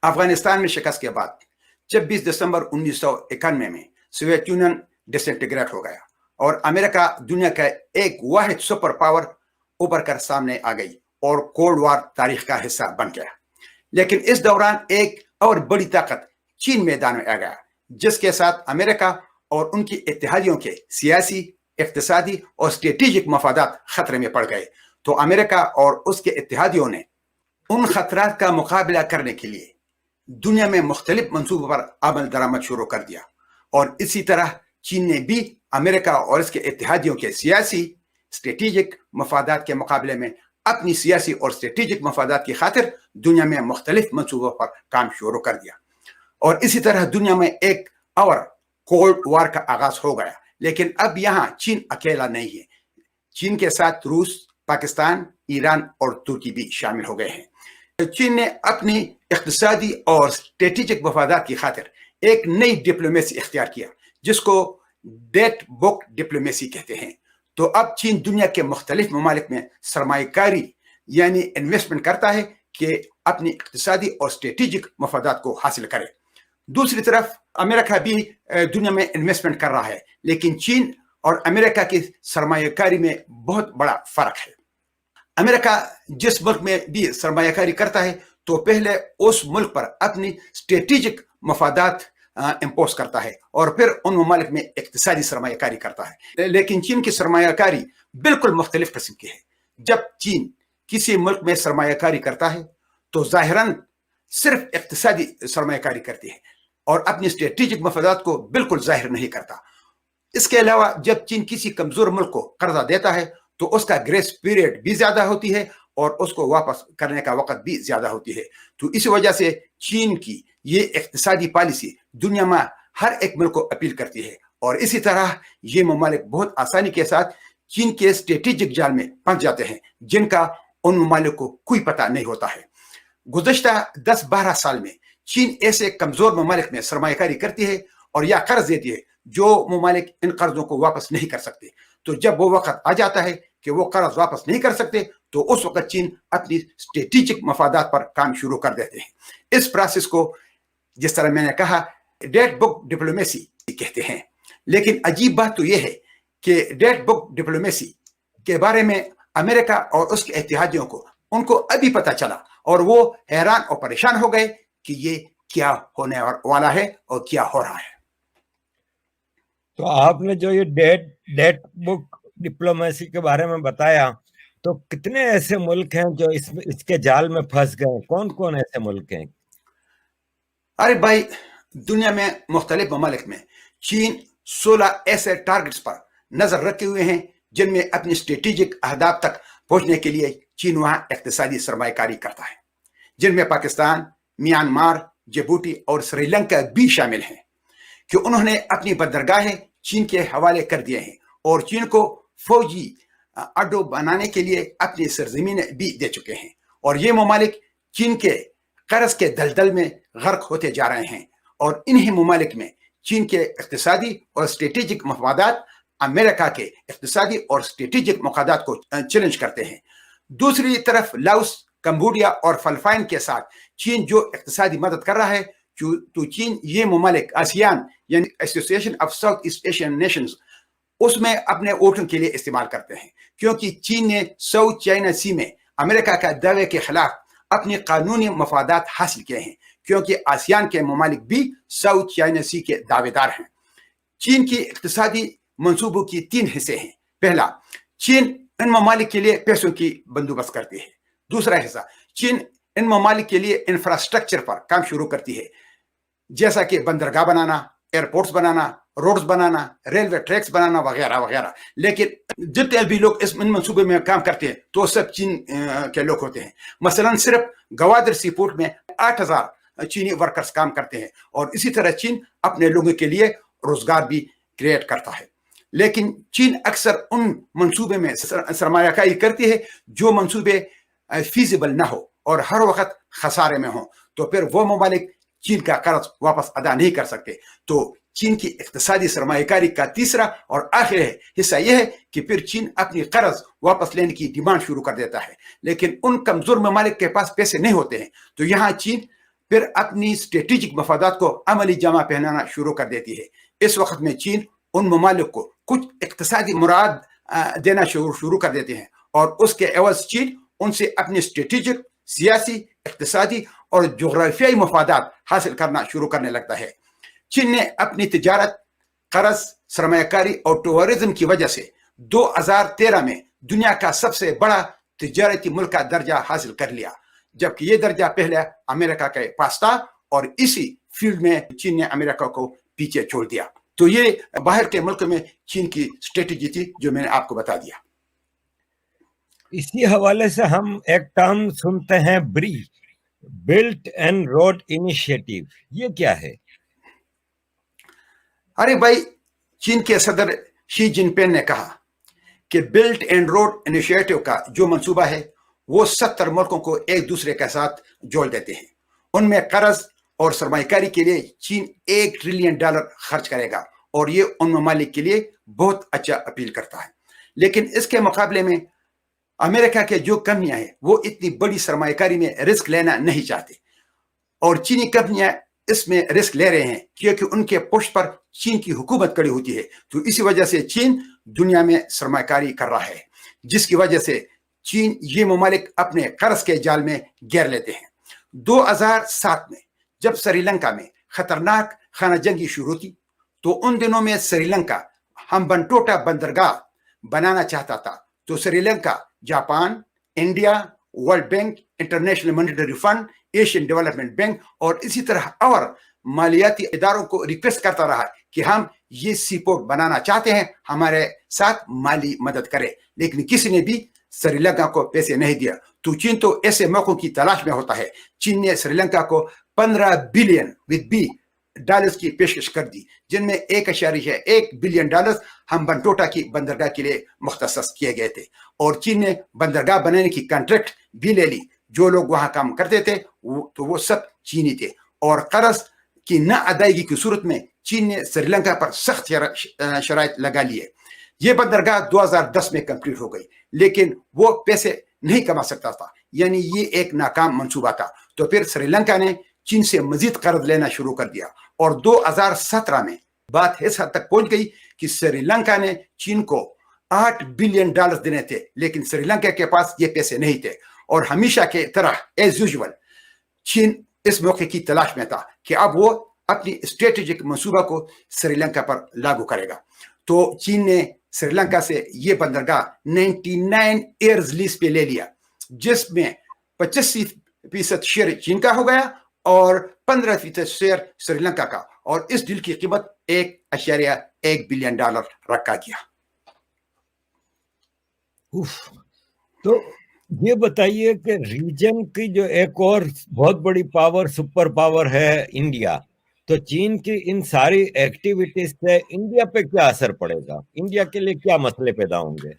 افغانستان میں شکست کے بعد 26 دسمبر 1991 میں سوویت یونین ڈسنٹیگریٹ ہو گیا، اور امریکہ دنیا کا ایک واحد سپر پاور ابھر کر سامنے آ گئی اور کولڈ وار تاریخ کا حصہ بن گیا. لیکن اس دوران ایک اور بڑی طاقت چین میدان میں آ گیا، جس کے ساتھ امریکہ اور ان کی اتحادیوں کے سیاسی، اقتصادی اور اسٹریٹجک مفادات خطرے میں پڑ گئے. تو امریکہ اور اس کے اتحادیوں نے ان خطرات کا مقابلہ کرنے کے لیے دنیا میں مختلف منصوبوں پر عمل درآمد شروع کر دیا، اور اسی طرح چین نے بھی امریکہ اور اس کے اتحادیوں کے سیاسی، اسٹریٹجک مفادات کے مقابلے میں اپنی سیاسی اور اسٹریٹجک مفادات کی خاطر دنیا میں مختلف منصوبوں پر کام شروع کر دیا. اور اسی طرح دنیا میں ایک اور کولڈ وار کا آغاز ہو گیا. لیکن اب یہاں چین اکیلا نہیں ہے، چین کے ساتھ روس، پاکستان، ایران اور ترکی بھی شامل ہو گئے ہیں. چین نے اپنی اقتصادی اور اسٹریٹجک مفادات کی خاطر ایک نئی ڈپلومیسی اختیار کیا، جس کو ڈیٹ بک ڈپلومیسی کہتے ہیں. تو اب چین دنیا کے مختلف ممالک میں سرمایہ کاری یعنی انویسٹمنٹ کرتا ہے کہ اپنی اقتصادی اور اسٹریٹجک مفادات کو حاصل کرے. دوسری طرف امریکہ بھی دنیا میں انویسٹمنٹ کر رہا ہے، لیکن چین اور امریکہ کی سرمایہ کاری میں بہت بڑا فرق ہے. امریکہ جس ملک میں بھی سرمایہ کاری کرتا ہے تو پہلے اس ملک پر اپنی اسٹریٹجک مفادات امپوز کرتا ہے، اور پھر ان ممالک میں اقتصادی سرمایہ کاری کرتا ہے. لیکن چین کی سرمایہ کاری بالکل مختلف قسم کی ہے. جب چین کسی ملک میں سرمایہ کاری کرتا ہے تو ظاہراً صرف اقتصادی سرمایہ کاری کرتی ہے اور اپنی اسٹریٹجک مفادات کو بالکل ظاہر نہیں کرتا. اس کے علاوہ جب چین کسی کمزور ملک کو قرضہ دیتا ہے تو اس کا گریس پیریڈ بھی زیادہ ہوتی ہے اور اس کو واپس کرنے کا وقت بھی زیادہ ہوتی ہے. تو اس وجہ سے چین کی یہ اقتصادی پالیسی دنیا میں ہر ایک ملک کو اپیل کرتی ہے، اور اسی طرح یہ ممالک بہت آسانی کے ساتھ چین کے اسٹریٹجک جال میں پھنس جاتے ہیں، جن کا ان ممالک کو کوئی پتہ نہیں ہوتا ہے. گزشتہ 10-12 سال میں چین ایسے کمزور ممالک میں سرمایہ کاری کرتی ہے اور یا قرض دیتی ہے جو ممالک ان قرضوں کو واپس نہیں کر سکتے. تو جب وہ وقت آ جاتا ہے کہ وہ قرض واپس نہیں کر سکتے تو اس وقت چین اپنی اسٹریٹجک مفادات پر کام شروع کر دیتے ہیں. اس پروسیس کو جس طرح میں نے کہا ڈیٹ بک ڈپلومیسی کہتے ہیں. لیکن عجیب بات تو یہ ہے کہ ڈیٹ بک ڈپلومیسی کے بارے میں امریکہ اور اس کے اتحادیوں کو ان کو ابھی پتہ چلا، اور وہ حیران اور پریشان ہو گئے کہ یہ کیا ہونے والا ہے اور کیا ہو رہا ہے. تو آپ نے جو یہ ڈیٹ بک ڈپلومیسی کے بارے میں بتایا، تو کتنے ایسے ملک ہیں جو اس کے جال میں پھنس گئے؟ کون کون ایسے ملک ہیں؟ ارے بھائی، دنیا میں مختلف ممالک میں چین 16 ایسے ٹارگٹس پر نظر رکھے ہوئے ہیں جن میں اپنی اسٹریٹجک اہداف تک پہنچنے کے لیے چین وہاں اقتصادی سرمایہ کاری کرتا ہے، جن میں پاکستان، میانمار، جبوتی اور سری لنکا بھی شامل ہیں، کہ انہوں نے اپنی بندرگاہیں چین کے حوالے کر دیے ہیں اور چین کو فوجی اڈو بنانے کے لیے اپنی سرزمینیں بھی دے چکے ہیں. اور یہ ممالک چین کے قرض کے دلدل میں غرق ہوتے جا رہے ہیں، اور انہی ممالک میں چین کے اقتصادی اور اسٹریٹجک مفادات امریکہ کے اقتصادی اور اسٹریٹجک مفادات کو چیلنج کرتے ہیں. دوسری طرف لاؤس، کمبوڈیا اور فلپائن کے ساتھ چین جو اقتصادی مدد کر رہا ہے، تو چین یہ ممالک آسیان یعنی association of South East Asian nations اس میں اپنے ووٹوں کے لیے استعمال کرتے ہیں، کیونکہ چین نے ساؤتھ چائنا سی میں امریکہ کا دعوے کے خلاف اپنی قانونی مفادات حاصل کیے ہیں، کیونکہ آسیان کے ممالک بھی ساؤتھ چائنا سی کے دعوے دار ہیں۔ چین کی اقتصادی منصوبوں کی 3 حصے ہیں۔ پہلا، چین ان ممالک کے لیے پیسوں کی بندوبست کرتی ہے۔ دوسرا حصہ، چین ان ممالک کے لیے انفراسٹرکچر پر کام شروع کرتی ہے، جیسا کہ بندرگاہ بنانا، ایئرپورٹس بنانا، روڈز بنانا، ریلوے ٹریکس بنانا وغیرہ وغیرہ۔ لیکن جتنے بھی لوگ اس منصوبے میں کام کرتے ہیں تو سب چین کے لوگ ہوتے ہیں۔ مثلا صرف گوادر سی پورٹ میں 8000 چینی ورکرز کام کرتے ہیں، اور اسی طرح چین اپنے لوگوں کے لیے روزگار بھی کریٹ کرتا ہے۔ لیکن چین اکثر ان منصوبے میں سرمایہ کاری کرتی ہے جو منصوبے فیزیبل نہ ہو اور ہر وقت خسارے میں ہوں، تو پھر وہ ممالک چین کا قرض واپس ادا نہیں کر سکتے۔ تو چین کی اقتصادی سرمایہ کاری کا تیسرا اور آخری حصہ یہ ہے کہ پھر چین اپنی قرض واپس لینے کی ڈیمانڈ شروع کر دیتا ہے، لیکن ان کمزور ممالک کے پاس پیسے نہیں ہوتے ہیں، تو یہاں چین پھر اپنی اسٹریٹجک مفادات کو عملی جامہ پہنانا شروع کر دیتی ہے۔ اس وقت میں چین ان ممالک کو کچھ اقتصادی مراد دینا شروع کر دیتے ہیں، اور اس کے عوض چین ان سے اپنی اسٹریٹجک، سیاسی، اقتصادی اور جغرافیائی مفادات حاصل کرنا شروع کرنے لگتا ہے۔ چین نے اپنی تجارت، قرض، سرمایہ کاری اور ٹورزم کی وجہ سے 2013 میں دنیا کا سب سے بڑا تجارتی ملک کا درجہ حاصل کر لیا، جبکہ یہ درجہ پہلے امریکہ کے پاس تھا، اور اسی فیلڈ میں چین نے امریکہ کو پیچھے چھوڑ دیا۔ تو یہ باہر کے ملک میں چین کی اسٹریٹجی تھی جو میں نے آپ کو بتا دیا۔ اسی حوالے سے ہم ایک ٹرم سنتے ہیں، بری، بلٹ اینڈ روڈ انیشیٹو، یہ کیا ہے؟ ارے بھائی، چین کے صدر شی جن پنگ نے کہا کہ بلٹ اینڈ روڈ انیشیٹو کا جو منصوبہ ہے وہ 70 ملکوں کو ایک دوسرے کے ساتھ جوڑ دیتے ہیں۔ ان میں قرض اور سرمایہ کاری کے لیے چین $1 ٹریلین خرچ کرے گا، اور یہ ان ممالک کے لیے بہت اچھا اپیل کرتا ہے۔ لیکن اس کے مقابلے میں امریکہ کے جو کمپنیاں ہیں وہ اتنی بڑی سرمایہ کاری میں رسک لینا نہیں چاہتے، اور چینی کمپنیاں اس میں رسک لے رہے ہیں کیونکہ ان کے پشت پر چین کی حکومت کھڑی ہوتی ہے۔ تو اسی وجہ سے چین دنیا میں سرمایہ کاری کر رہا ہے، جس کی وجہ سے چین یہ ممالک اپنے قرض کے جال میں گیر لیتے ہیں۔ 2007 میں جب سری لنکا میں خطرناک خانہ جنگی شروع تھی، تو ان دنوں میں سری لنکا ہمبنٹوٹا بندرگاہ بنانا چاہتا تھا، تو Sri Lanka Japan, India, World Bank, International Monetary Fund, Asian Development Bank اور اسی طرح اور مالیاتی اداروں کو ریکویسٹ کرتا رہا کہ ہم یہ سی پورٹ بنانا چاہتے ہیں، ہمارے ساتھ مالی مدد کرے، لیکن کسی نے بھی سری لنکا کو پیسے نہیں دیا۔ تو چین تو ایسے موقعوں کی تلاش میں ہوتا ہے۔ چین نے سری لنکا کو 15 بلین ڈالرز کی پیشکش کر دی، جن میں $1.1 بلین ہمبنٹوٹا کی بندرگاہ کے لیے مختص کیے گئے تھے، اور چین نے بندرگاہ بنانے کی کانٹریکٹ بھی لے لی۔ جو لوگ وہاں کام کرتے تھے تو وہ سب چینی تھے، اور قرض کی نہ ادائیگی کی صورت میں چین نے سری لنکا پر سخت شرائط لگا لیے۔ یہ بندرگاہ 2010 میں کمپلیٹ ہو گئی، لیکن وہ پیسے نہیں کما سکتا تھا، یعنی یہ ایک ناکام منصوبہ تھا۔ تو پھر سری لنکا نے چین سے مزید قرض لینا شروع کر دیا، اور 2017 میں بات اس حد تک پہنچ گئی کہ سری لنکا نے چین کو $8 بلین دینے تھے، لیکن سری لنکا کے پاس یہ پیسے نہیں تھے، اور ہمیشہ کے طرح ایز یوزول چین اس موقع کی تلاش میں تھا کہ اب وہ اپنی اسٹریٹجک منصوبہ کو سری لنکا پر لاگو کرے گا۔ تو چین نے سری لنکا سے یہ بندرگاہ 99 ایئرز لیز پہ لے لیا، جس میں 85% شیئر چین کا ہو گیا اور 15% شیئر سری لنکا کا، اور اس ڈیل کی قیمت $1.1 بلین رکھا گیا۔ تو یہ بتائیے کہ ریجن کی جو ایک اور بہت بڑی پاور، سپر پاور ہے انڈیا، تو چین کی ان ساری ایکٹیویٹیز سے انڈیا پہ کیا اثر پڑے گا؟ انڈیا کے لیے کیا مسئلے پیدا ہوں گے؟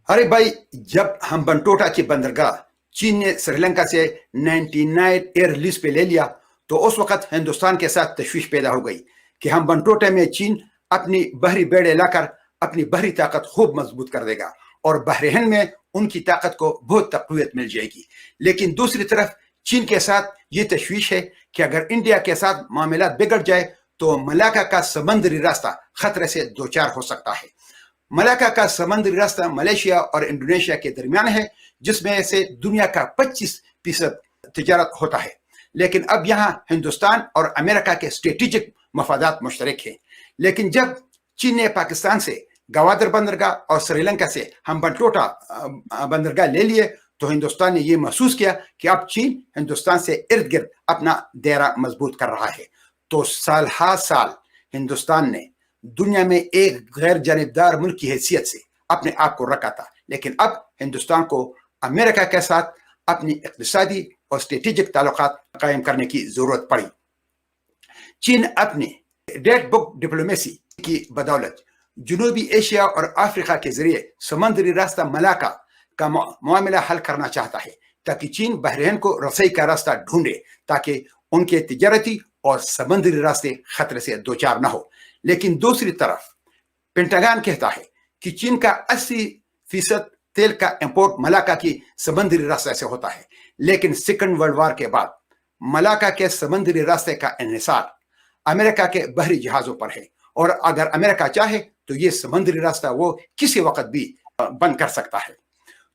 ارے بھائی، جب ہمبنٹوٹا کی بندرگاہ چین نے سری لنکا سے 99 ایئر لیز پہ لے لیا، تو اس وقت ہندوستان کے ساتھ تشویش پیدا ہو گئی کہ ہمبنٹوٹا میں چین اپنی بحری بیڑے لا کر اپنی بحری طاقت خوب مضبوط کر دے گا، اور بحر ہند میں ان کی طاقت کو بہت تقویت مل جائے گی۔ لیکن دوسری طرف چین کے ساتھ یہ تشویش ہے کہ اگر انڈیا کے ساتھ معاملات بگڑ جائے تو ملاکا کا سمندری راستہ خطرے سے دوچار ہو سکتا ہے۔ ملاکا کا سمندری راستہ ملیشیا اور انڈونیشیا کے درمیان ہے، جس میں سے دنیا کا 25% تجارت ہوتا ہے. لیکن اب یہاں ہندوستان اور امریکہ کے اسٹریٹجک مفادات مشترک ہیں. لیکن جب چین نے پاکستان سے گوادر بندرگاہ اور سری لنکا سے ہمبنٹوٹا بندرگاہ لے لیے تو ہندوستان نے یہ محسوس کیا کہ اب چین ہندوستان سے ارد گرد اپنا دائرہ مضبوط کر رہا ہے. تو سال ہر سال ہندوستان نے دنیا میں ایک غیر جانبدار ملک کی حیثیت سے اپنے آپ کو رکھا تھا. لیکن اب ہندوستان کو امریکہ کے ساتھ اپنی اقتصادی اور اسٹریٹجک تعلقات قائم کرنے کی ضرورت پڑی. چین اپنی ریڈ بک ڈپلومیسی کی بدولت جنوبی ایشیا اور افریقہ کے ذریعے سمندری راستہ ملاقہ کا معاملہ حل کرنا چاہتا ہے تاکہ چین بحرین کو رسائی کا راستہ ڈھونڈے تاکہ ان کے تجارتی اور سمندری راستے خطرے سے دوچار نہ ہو. لیکن دوسری طرف پینٹاگن کہتا ہے کہ چین کا 80% تیل کا امپورٹ ملاقہ کی سمندری راستے سے ہوتا ہے. لیکن سیکنڈ ورلڈ وار کے بعد ملاقہ کے سمندری راستے کا انحصار امریکہ کے بحری جہازوں پر ہے اور اگر امریکہ چاہے تو یہ سمندری راستہ وہ کسی وقت بھی بند کر سکتا ہے.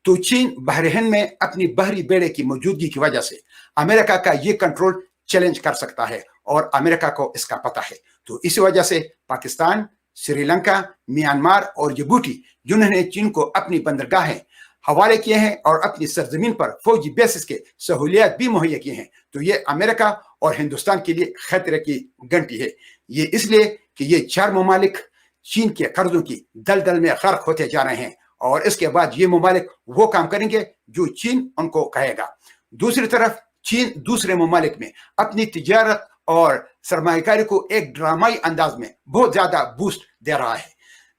تو چین بحرین میں اپنی بحری بیڑے کی موجودگی کی وجہ سے امریکہ کا یہ کنٹرول چیلنج کر سکتا ہے اور امریکہ کو اس کا پتہ ہے. تو اسی وجہ سے پاکستان، سری لنکا، میانمار اور جبوٹی جنہوں نے چین کو اپنی بندرگاہیں حوالے کیے ہیں اور اپنی سرزمین پر فوجی بیسز کے سہولیات بھی مہیا کیے ہیں تو یہ امریکہ اور ہندوستان کے لیے خطرے کی گھنٹی ہے. یہ اس لیے کہ یہ 4 ممالک چین کے قرضوں کی دلدل میں غرق ہوتے جا رہے ہیں اور اس کے بعد یہ ممالک وہ کام کریں گے جو چین ان کو کہے گا. دوسری طرف چین دوسرے ممالک میں اپنی تجارت اور سرمایہ کاری کو ایک ڈرامائی انداز میں بہت زیادہ بوسٹ دے رہا ہے.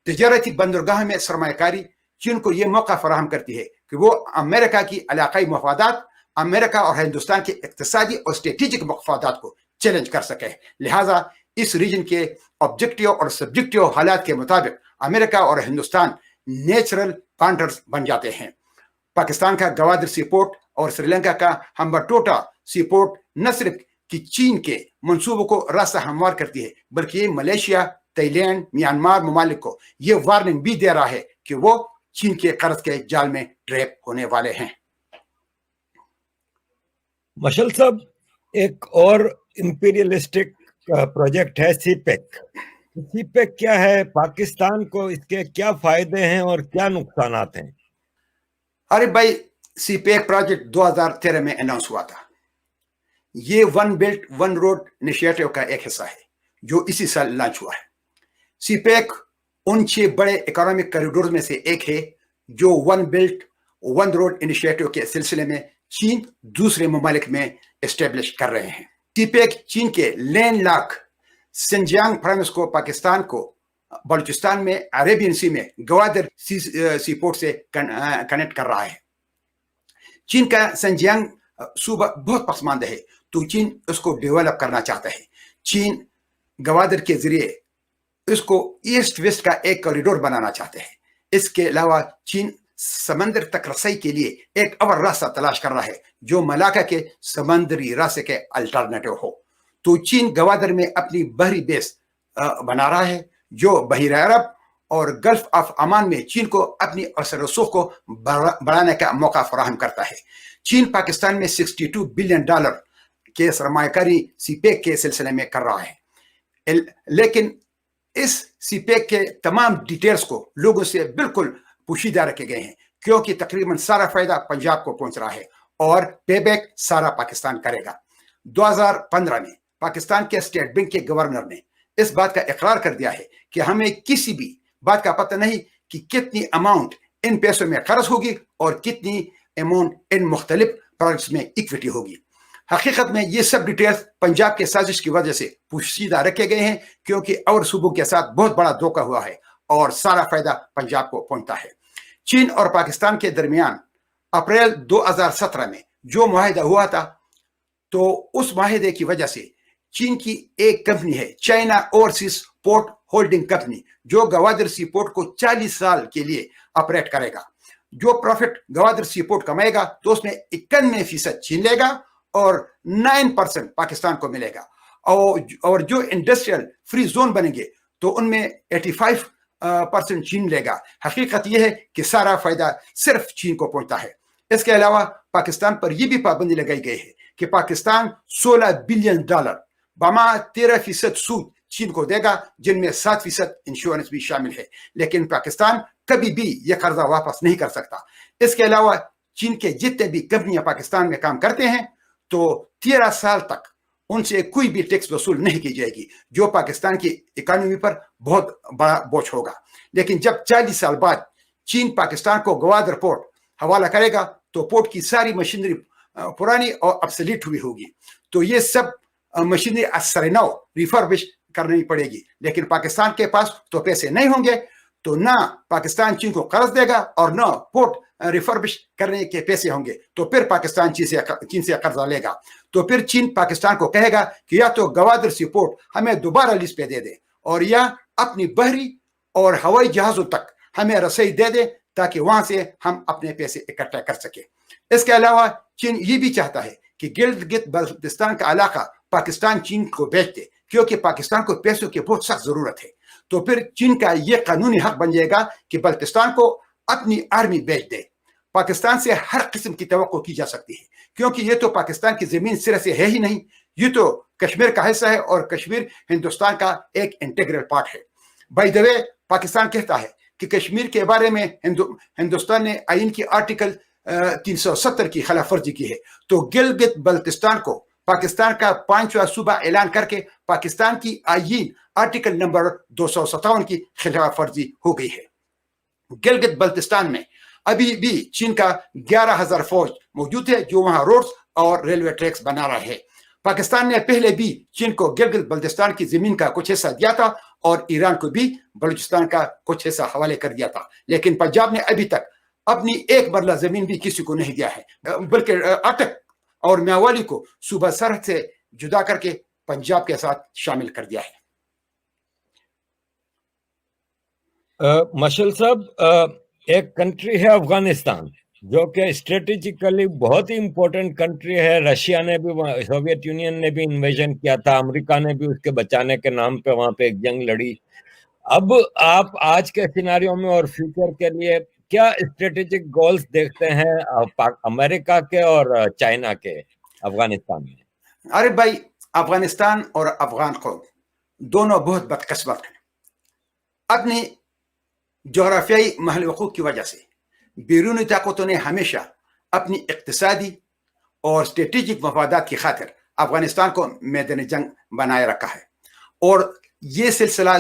تجارتی بندرگاہ میں سرمایہ کاری چین کو یہ موقع فراہم کرتی ہے کہ وہ امریکہ کی علاقائی مفادات، امریکہ اور ہندوستان کے اقتصادی اور اسٹریٹجک مفادات کو چیلنج کر سکے. لہٰذا اس ریجن کے آبجیکٹیو اور سبجیکٹیو حالات کے مطابق امریکہ اور ہندوستان نیچرل پارٹنرز بن جاتے ہیں. پاکستان کا گوادر سی پورٹ اور سری لنکا کا ہمبنٹوٹا سی پورٹ نہ صرف کہ چین کے منصوبوں کو راستہ ہموار کرتی ہے بلکہ یہ ملیشیا، تائی لینڈ، میانمار ممالک کو یہ وارننگ بھی دے رہا ہے کہ وہ چین کے قرض کے جال میں ٹریپ ہونے والے ہیں. مشل صاحب، ایک اور امپیریلسٹک پروجیکٹ ہے سی پیک. سی پیک کیا ہے؟ پاکستان کو اس کے کیا فائدے ہیں اور کیا نقصانات ہیں؟ ارے بھائی، سی پیک پروجیکٹ 2013 میں اناؤنس ہوا تھا. یہ one belt one road initiative کا ایک حصہ ہے جو اسی سال لانچ ہوا ہے. سی پیک ان 6 بڑے اکنامک کریڈور میں سے ایک ہے جو one belt one road initiative کے سلسلے میں چین دوسرے ممالک میں اسٹیبلش کر رہے ہیں. سی پیک چین کے لینڈ لاک سنجیانگ پروونس کو پاکستان کو بلوچستان میں عربین سی میں گوادر سی پورٹ سے کنیکٹ کر رہا ہے. چین کا سنجیانگ صوبہ بہت پسماندہ ہے تو چین اس کو ڈیولپ کرنا چاہتا ہے. چین گوادر کے ذریعے اس کو ایسٹ ویسٹ کا ایک کوریڈور بنانا چاہتے ہیں. اس کے علاوہ چین سمندر تک رسائی کے لیے ایک اور راستہ تلاش کر رہا ہے جو ملاقہ کے سمندری راستے کے الٹرنیٹو ہو. تو چین گوادر میں اپنی بحری بیس بنا رہا ہے جو بحیرہ عرب اور گلف آف عمان میں چین کو اپنی اثر و رسوخ کو بڑھانے کا موقع فراہم کرتا ہے. چین پاکستان میں $62 بلین کے سرمایہ کاری سی پیک کے سلسلے میں کر رہا ہے. لیکن اس سی پیک کے تمام ڈیٹیلز کو لوگوں سے بالکل پوشیدہ رکھے گئے ہیں کیونکہ تقریباً سارا فائدہ پنجاب کو پہنچ رہا ہے اور پے بیک سارا پاکستان کرے گا. 2015 میں پاکستان کے اسٹیٹ بینک کے گورنر نے اس بات کا اقرار کر دیا ہے کہ ہمیں کسی بھی بات کا پتہ نہیں کہ کتنی اماؤنٹ ان پیسوں میں قرض ہوگی اور کتنی اماؤنٹ ان مختلف پروجیکٹس میں اکویٹی ہوگی. حقیقت میں یہ سب ڈیٹیلز پنجاب کے سازش کی وجہ سے پوشیدہ رکھے گئے ہیں کیونکہ اور صوبوں کے ساتھ بہت بڑا دھوکہ ہوا ہے اور سارا فائدہ پنجاب کو پہنچتا ہے. چین اور پاکستان کے درمیان اپریل 2017 میں جو معاہدہ ہوا تھا تو اس معاہدے کی وجہ سے چین کی ایک کمپنی ہے China overseas port holding company جو گوادر سی پورٹ کو 40 سال کے لیے آپریٹ کرے گا. جو پروفٹ گوادر سی پورٹ کمائے گا تو اس میں 91% چین لے گا اور 9% پاکستان کو ملے گا اور جو انڈسٹریل فری زون بنیں گے تو ان میں 85% چین لے گا. حقیقت یہ ہے کہ سارا فائدہ صرف چین کو پہنچتا ہے. اس کے علاوہ پاکستان پر یہ بھی پابندی لگائی گئی ہے کہ پاکستان $16 بلین بما 13% سود چین کو دے گا، جن میں 7% انشورنس بھی شامل ہے، لیکن پاکستان کبھی بھی یہ قرضہ واپس نہیں کر سکتا۔ اس کے علاوہ چین کے جتنے بھی کمپنیاں پاکستان میں کام کرتے ہیں تو 13 سال تک ان سے کوئی بھی ٹیکس وصول نہیں کی جائے گی، جو پاکستان کی اکانومی پر بہت بڑا بوجھ ہوگا۔ لیکن جب 40 سال بعد چین پاکستان کو گوادر پورٹ حوالہ کرے گا تو پورٹ کی ساری مشینری پرانی اور ابسلیٹ ہوئی ہوگی، تو یہ سب مشینری اثر نو ریفربش کرنی پڑے گی، لیکن پاکستان کے پاس تو پیسے نہیں ہوں گے، تو نہ پاکستان چین کو قرض دے گا اور نہ پورٹ ریفربش کرنے کے پیسے ہوں گے، تو پھر پاکستان چین سے قرضہ لے گا، تو پھر چین پاکستان کو کہے گا کہ یا تو گوادر سی پورٹ ہمیں دوبارہ لیز پہ دے دے، اور یا اپنی بحری اور ہوائی جہازوں تک ہمیں رسائی دے دے تاکہ وہاں سے ہم اپنے پیسے اکٹھا کر سکیں۔ اس کے علاوہ چین یہ بھی چاہتا ہے کہ گلگت بلتستان کا علاقہ پاکستان چین کو بیچ دے، کیونکہ پاکستان کو پیسوں کی بہت سخت ضرورت ہے، تو پھر چین کا یہ قانونی حق بن جائے گا کہ بلتستان کو اپنی آرمی بیچ دے۔ پاکستان سے ہر قسم کی توقع کی جا سکتی ہے، کیونکہ یہ تو پاکستان کی زمین سرے سے ہے ہی نہیں، یہ تو کشمیر کا حصہ ہے اور کشمیر ہندوستان کا ایک انٹیگرل پارٹ ہے۔ بائی دا وے، پاکستان کہتا ہے کہ کشمیر کے بارے میں ہندوستان نے آئین کی آرٹیکل 370 کی خلاف ورزی کی ہے، تو گلگت بلتستان کو پاکستان کا 5واں صوبہ اعلان کر کے پاکستان کی آئین آرٹیکل نمبر 257 کی خلاف ورزی ہو گئی ہے۔ گلگت بلتستان میں ابھی بھی چین کا 11,000 فوج موجود ہے جو وہاں روڈز اور ریلوے ٹریکس بنا رہا ہے۔ پاکستان نے پہلے بھی چین کو گلگت بلتستان کی زمین کا کچھ حصہ دیا تھا اور ایران کو بھی بلوچستان کا کچھ حصہ حوالے کر دیا تھا، لیکن پنجاب نے ابھی تک اپنی ایک مرلہ زمین بھی کسی کو نہیں دیا ہے، بلکہ اٹک اور میاوالی کو صوبہ سرحد سے جدا کر کے پنجاب کے ساتھ شامل کر دیا ہے۔ مشل صاحب، ایک کنٹری ہے افغانستان جو کہ اسٹریٹجیکلی بہت ہی امپورٹنٹ کنٹری ہے، رشیا نے بھی، سوویت یونین نے بھی انویژن کیا تھا، امریکہ نے بھی اس کے بچانے کے نام پہ وہاں پہ ایک جنگ لڑی۔ اب آپ آج کے سیناریو میں اور فیوچر کے لیے کیا اسٹریٹجک گولز دیکھتے ہیں امریکہ کے اور چائنا کے افغانستان میں؟ ارے بھائی، افغانستان اور افغان قوم دونوں بہت بدقسمت ہیں۔ اپنی جغرافیائی محل وقوع کی وجہ سے بیرونی طاقتوں نے ہمیشہ اپنی اقتصادی اور اسٹریٹجک مفادات کی خاطر افغانستان کو میدان جنگ بنائے رکھا ہے، اور یہ سلسلہ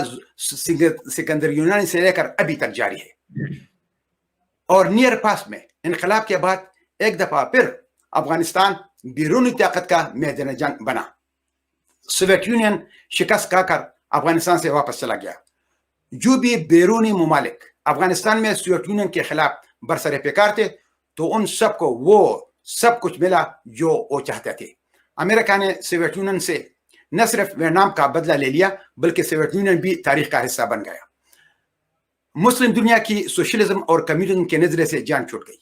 سکندر یونانی سے لے کر ابھی تک جاری ہے۔ اور نیئر پاس میں انقلاب کے بعد ایک دفعہ پھر افغانستان بیرونی طاقت کا میدان جنگ بنا۔ سوویت یونین شکست کھا کر افغانستان سے واپس چلا گیا۔ جو بھی بیرونی ممالک افغانستان میں سوویت یونین کے خلاف برسر پیکار تھے تو ان سب کو وہ سب کچھ ملا جو وہ چاہتے تھے۔ امریکہ نے سوویت یونین سے نہ صرف ویتنام کا بدلہ لے لیا بلکہ سوویت یونین بھی تاریخ کا حصہ بن گیا۔ مسلم دنیا کی سوشلزم اور کمیونزم کے نظریے سے جان چھوٹ گئی۔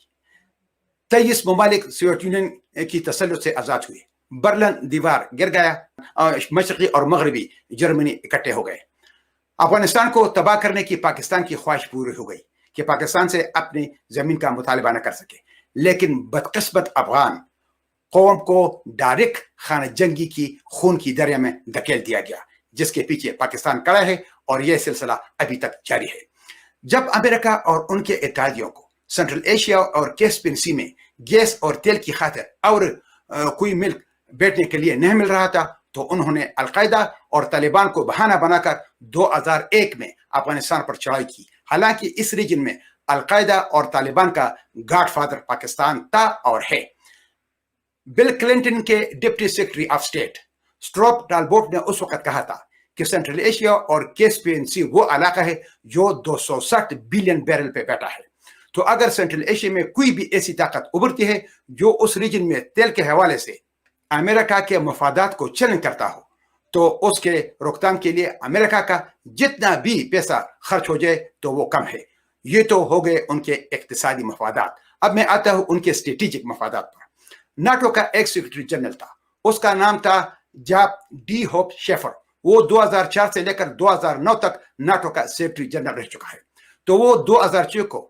23 ممالک سوویت یونین کی تسلط سے آزاد ہوئے، برلن دیوار گر گیا، مشرقی اور مغربی جرمنی اکٹھے ہو گئے۔ افغانستان کو تباہ کرنے کی پاکستان کی خواہش پوری ہو گئی کہ پاکستان سے اپنی زمین کا مطالبہ نہ کر سکے، لیکن بدقسمت افغان قوم کو ڈائریکٹ خانہ جنگی کی خون کی دریا میں دھکیل دیا گیا، جس کے پیچھے پاکستان کڑا ہے، اور یہ سلسلہ ابھی تک جاری ہے۔ جب امریکہ اور ان کے اتحادیوں کو سنٹرل ایشیا اور کیسپین سی میں گیس اور تیل کی خاطر اور کوئی ملک بیٹھنے کے لیے نہیں مل رہا تھا تو انہوں نے القاعدہ اور طالبان کو بہانہ بنا کر 2001 میں افغانستان پر چڑھائی کی۔ حالانکہ اس ریجن میں القاعدہ اور طالبان کا گاڈ فادر پاکستان تھا اور ہے۔ بل کلنٹن کے deputy secretary of state Strobe Talbott نے اس وقت کہا تھا کہ سینٹرل ایشیا اور کیسپین سی وہ علاقہ ہے جو 260 بلین بیرل پہ بیٹھا ہے۔ تو اگر سینٹرل ایشیا میں کوئی بھی ایسی طاقت ابھرتی ہے جو اس ریجن میں تیل کے حوالے سے امریکہ کے مفادات کو چیلنج کرتا ہو تو اس کے روک تھام کے لیے امریکہ کا جتنا بھی پیسہ خرچ ہو جائے تو وہ کم ہے۔ یہ تو ہو گئے ان کے اقتصادی مفادات۔ اب میں آتا ہوں ان کے اسٹریٹجک مفادات پر۔ ناٹو کا ایک سیکرٹری جنرل تھا، اس کا نام تھا جاپ ڈی ہوپ شیفر۔ وہ 2004 سے لے کر 2009 تک ناٹو کا سیکرٹری جنرل رہ چکا ہے۔ تو وہ 2006 کو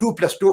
2+2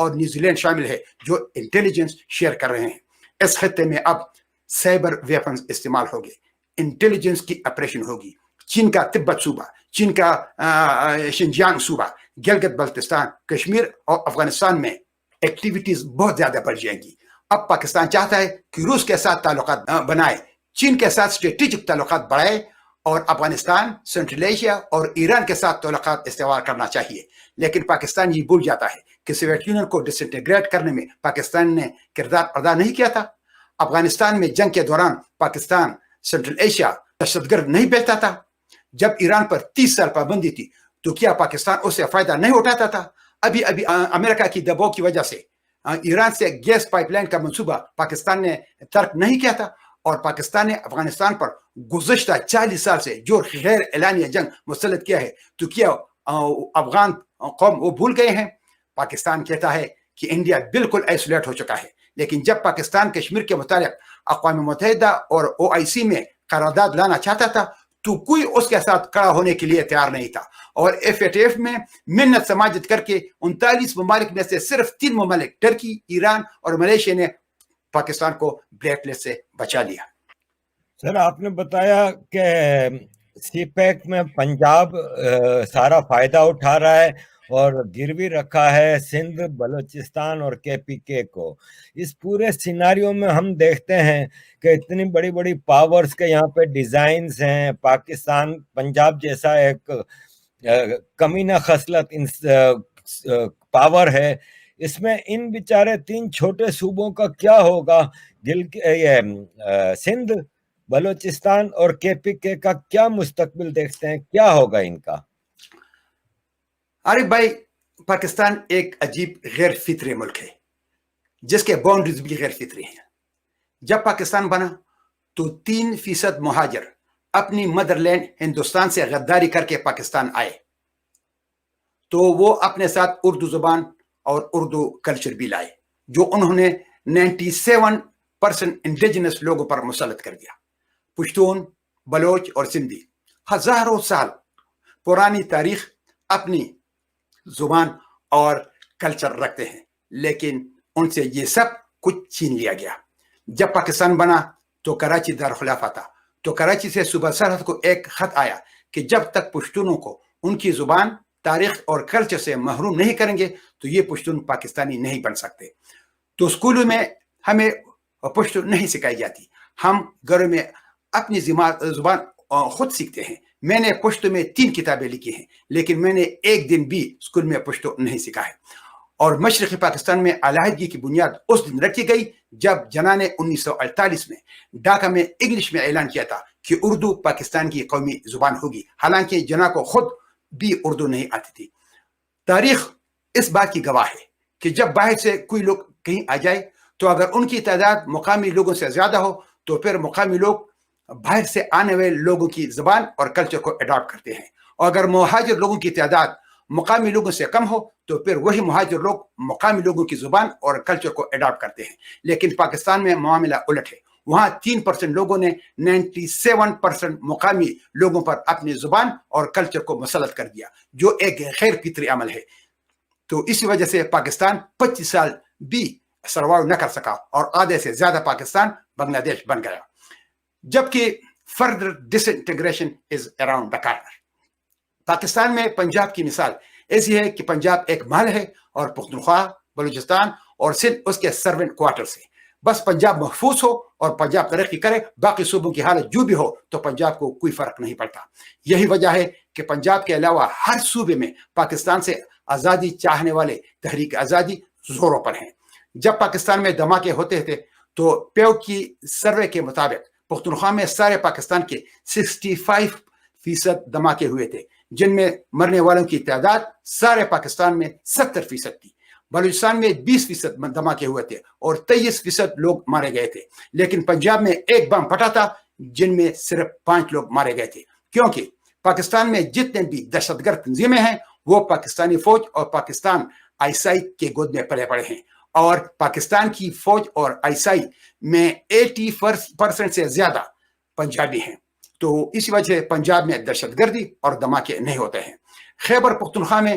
اور نیوزی لینڈ شامل ہے جو انٹیلیجنس شیئر کر رہے ہیں. اس خطے میں اب سائبر ویپنز استعمال ہوگے, انٹیلیجنس کی آپریشن ہوگی. چین کا تبت صوبہ, چین کا شنجیانگ صوبہ, گلگت بلتستان, کشمیر اور افغانستان میں ایکٹیویٹیز بہت زیادہ بڑھ جائیں گی. اب پاکستان چاہتا ہے کہ روس کے ساتھ تعلقات بنائے, چین کے ساتھ اسٹریٹجک تعلقات بڑھائے, اور افغانستان, سنٹرل ایشیا اور ایران کے ساتھ تعلقات استوار کرنا چاہیے. لیکن پاکستان یہ بھول جاتا ہے کہ سوویت یونین کو ڈس انٹیگریٹ کرنے میں پاکستان نے کردار ادا نہیں کیا تھا. افغانستان میں جنگ کے دوران پاکستان سنٹرل ایشیا دہشت گرد نہیں بھیجتا تھا. جب ایران پر 30 سال پابندی تھی تو کیا پاکستان اس سے فائدہ نہیں اٹھاتا تھا؟ ابھی امریکہ کی دباؤ کی وجہ سے ایران سے گیس پائپ لائن کا منصوبہ پاکستان نے ترک نہیں کیا تھا, اور پاکستان نے افغانستان پر گزشتہ 40 سال سے جو غیر اعلانیہ جنگ مسلط کیا ہے تو کیا افغان قوم وہ بھول گئے ہیں؟ پاکستان کہتا ہے کہ انڈیا بالکل آئسولیٹ ہو چکا ہے, لیکن جب پاکستان کشمیر کے متعلق اقوام متحدہ اور OIC میں قرارداد لانا چاہتا تھا تو کوئی اس کے ساتھ کھڑا ہونے کے لیے تیار نہیں تھا, اور FATF میں منت سماجت کر کے 39 ممالک میں سے صرف 3 ممالک ٹرکی, ایران اور ملیشیا نے پاکستان کو بلیک لسٹ سے بچا لیا. سر آپ نے بتایا کہ سی پیک میں پنجاب سارا فائدہ اٹھا رہا ہے اور گروی رکھا ہے سندھ, بلوچستان اور KPK کو. اس پورے سیناریو میں ہم دیکھتے ہیں کہ اتنی بڑی بڑی پاورز کے یہاں پہ ڈیزائنز ہیں. پاکستان پنجاب جیسا ایک کمینہ خصلت پاور ہے, اس میں ان بیچارے 3 چھوٹے صوبوں کا کیا ہوگا؟ سندھ, بلوچستان اور KPK کا کیا مستقبل دیکھتے ہیں, کیا ہوگا ان کا؟ عارف بھائی, پاکستان ایک عجیب غیر فطری ملک ہے جس کے باؤنڈریز بھی غیر فطری ہیں. جب پاکستان بنا تو 3% مہاجر اپنی مدر لینڈ ہندوستان سے غداری کر کے پاکستان آئے, تو وہ اپنے ساتھ اردو زبان اور اردو کلچر بھی لائے, جو انہوں نے 97% انڈیجنس لوگوں پر مسلط کر دیا. پشتون, بلوچ اور سندھی ہزاروں سال پرانی تاریخ, اپنی زبان اور کلچر رکھتے ہیں, لیکن ان سے یہ سب کچھ چھین لیا گیا. جب پاکستان بنا تو کراچی دارالخلافہ تھا, تو کراچی سے صوبہ سرحد کو ایک خط آیا کہ جب تک پشتونوں کو ان کی زبان, تاریخ اور کلچر سے محروم نہیں کریں گے تو یہ پشتون پاکستانی نہیں بن سکتے. تو اسکولوں میں ہمیں پشتو نہیں سکھائی جاتی, ہم گھروں میں اپنی زبان خود سیکھتے ہیں. میں نے پشتو میں 3 کتابیں لکھی ہیں, لیکن میں نے ایک دن بھی اسکول میں پشتو نہیں سیکھا ہے. اور مشرقی پاکستان میں علیحدگی کی بنیاد اس دن رکھی گئی جب جناح نے 1948 میں ڈھاکہ میں انگلش میں اعلان کیا تھا کہ اردو پاکستان کی قومی زبان ہوگی, حالانکہ جناح کو خود بھی اردو نہیں آتی تھی. تاریخ اس بات کی گواہ ہے کہ جب باہر سے کوئی لوگ کہیں آ جائے تو اگر ان کی تعداد مقامی لوگوں سے زیادہ ہو تو پھر مقامی لوگ باہر سے آنے والے لوگوں کی زبان اور کلچر کو اڈاپٹ کرتے ہیں, اور اگر مہاجر لوگوں کی تعداد مقامی لوگوں سے کم ہو تو پھر وہی مہاجر لوگ مقامی لوگوں کی زبان اور کلچر کو اڈاپٹ کرتے ہیں. لیکن پاکستان میں معاملہ الٹ ہے, وہاں 3% لوگوں نے 97% مقامی لوگوں پر اپنی زبان اور کلچر کو مسلط کر دیا, جو ایک غیر فطری عمل ہے. تو اسی وجہ سے پاکستان 25 سال بھی سروائیو نہ کر سکا, اور آدھے سے زیادہ پاکستان بنگلہ دیش بن گیا, جبکہ further dish integration is around the corner. Pakistan میں پنجاب کی مثال ایسی ہے کہ پنجاب ایک محل ہے اور پختونخوا, بلوچستان اور سندھ اس کے سرونٹ کوارٹر سے. بس پنجاب محفوظ ہو اور پنجاب ترقی کرے, باقی صوبوں کی حالت جو بھی ہو تو پنجاب کو کوئی فرق نہیں پڑتا. یہی وجہ ہے کہ پنجاب کے علاوہ ہر صوبے میں پاکستان سے آزادی چاہنے والے تحریک آزادی زوروں پر ہیں. جب پاکستان میں دھماکے ہوتے تھے تو پیو کی سروے کے مطابق پختونخوا میں سارے پاکستان کے 65% دھماکے ہوئے تھے, جن میں مرنے والوں کی تعداد سارے پاکستان میں 70% تھی. بلوچستان میں 20% دھماکے ہوئے تھے اور 23% لوگ مارے گئے تھے. لیکن پنجاب میں ایک بم پھٹا تھا جن میں صرف 5 لوگ مارے گئے تھے, کیونکہ پاکستان میں جتنے بھی دہشت گرد تنظیمیں ہیں وہ پاکستانی فوج اور پاکستان ISI کے گود میں پلے پڑے ہیں, اور پاکستان کی فوج اور ISI میں 80% سے زیادہ پنجابی ہیں. تو اسی وجہ سے پنجاب میں دہشت گردی اور دھماکے نہیں ہوتے ہیں. خیبر پختونخوا میں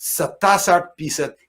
67%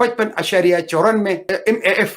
55.94 MAF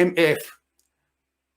MAF,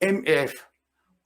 MAF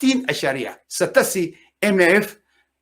3.87 MAF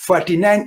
49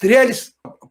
43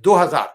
2,000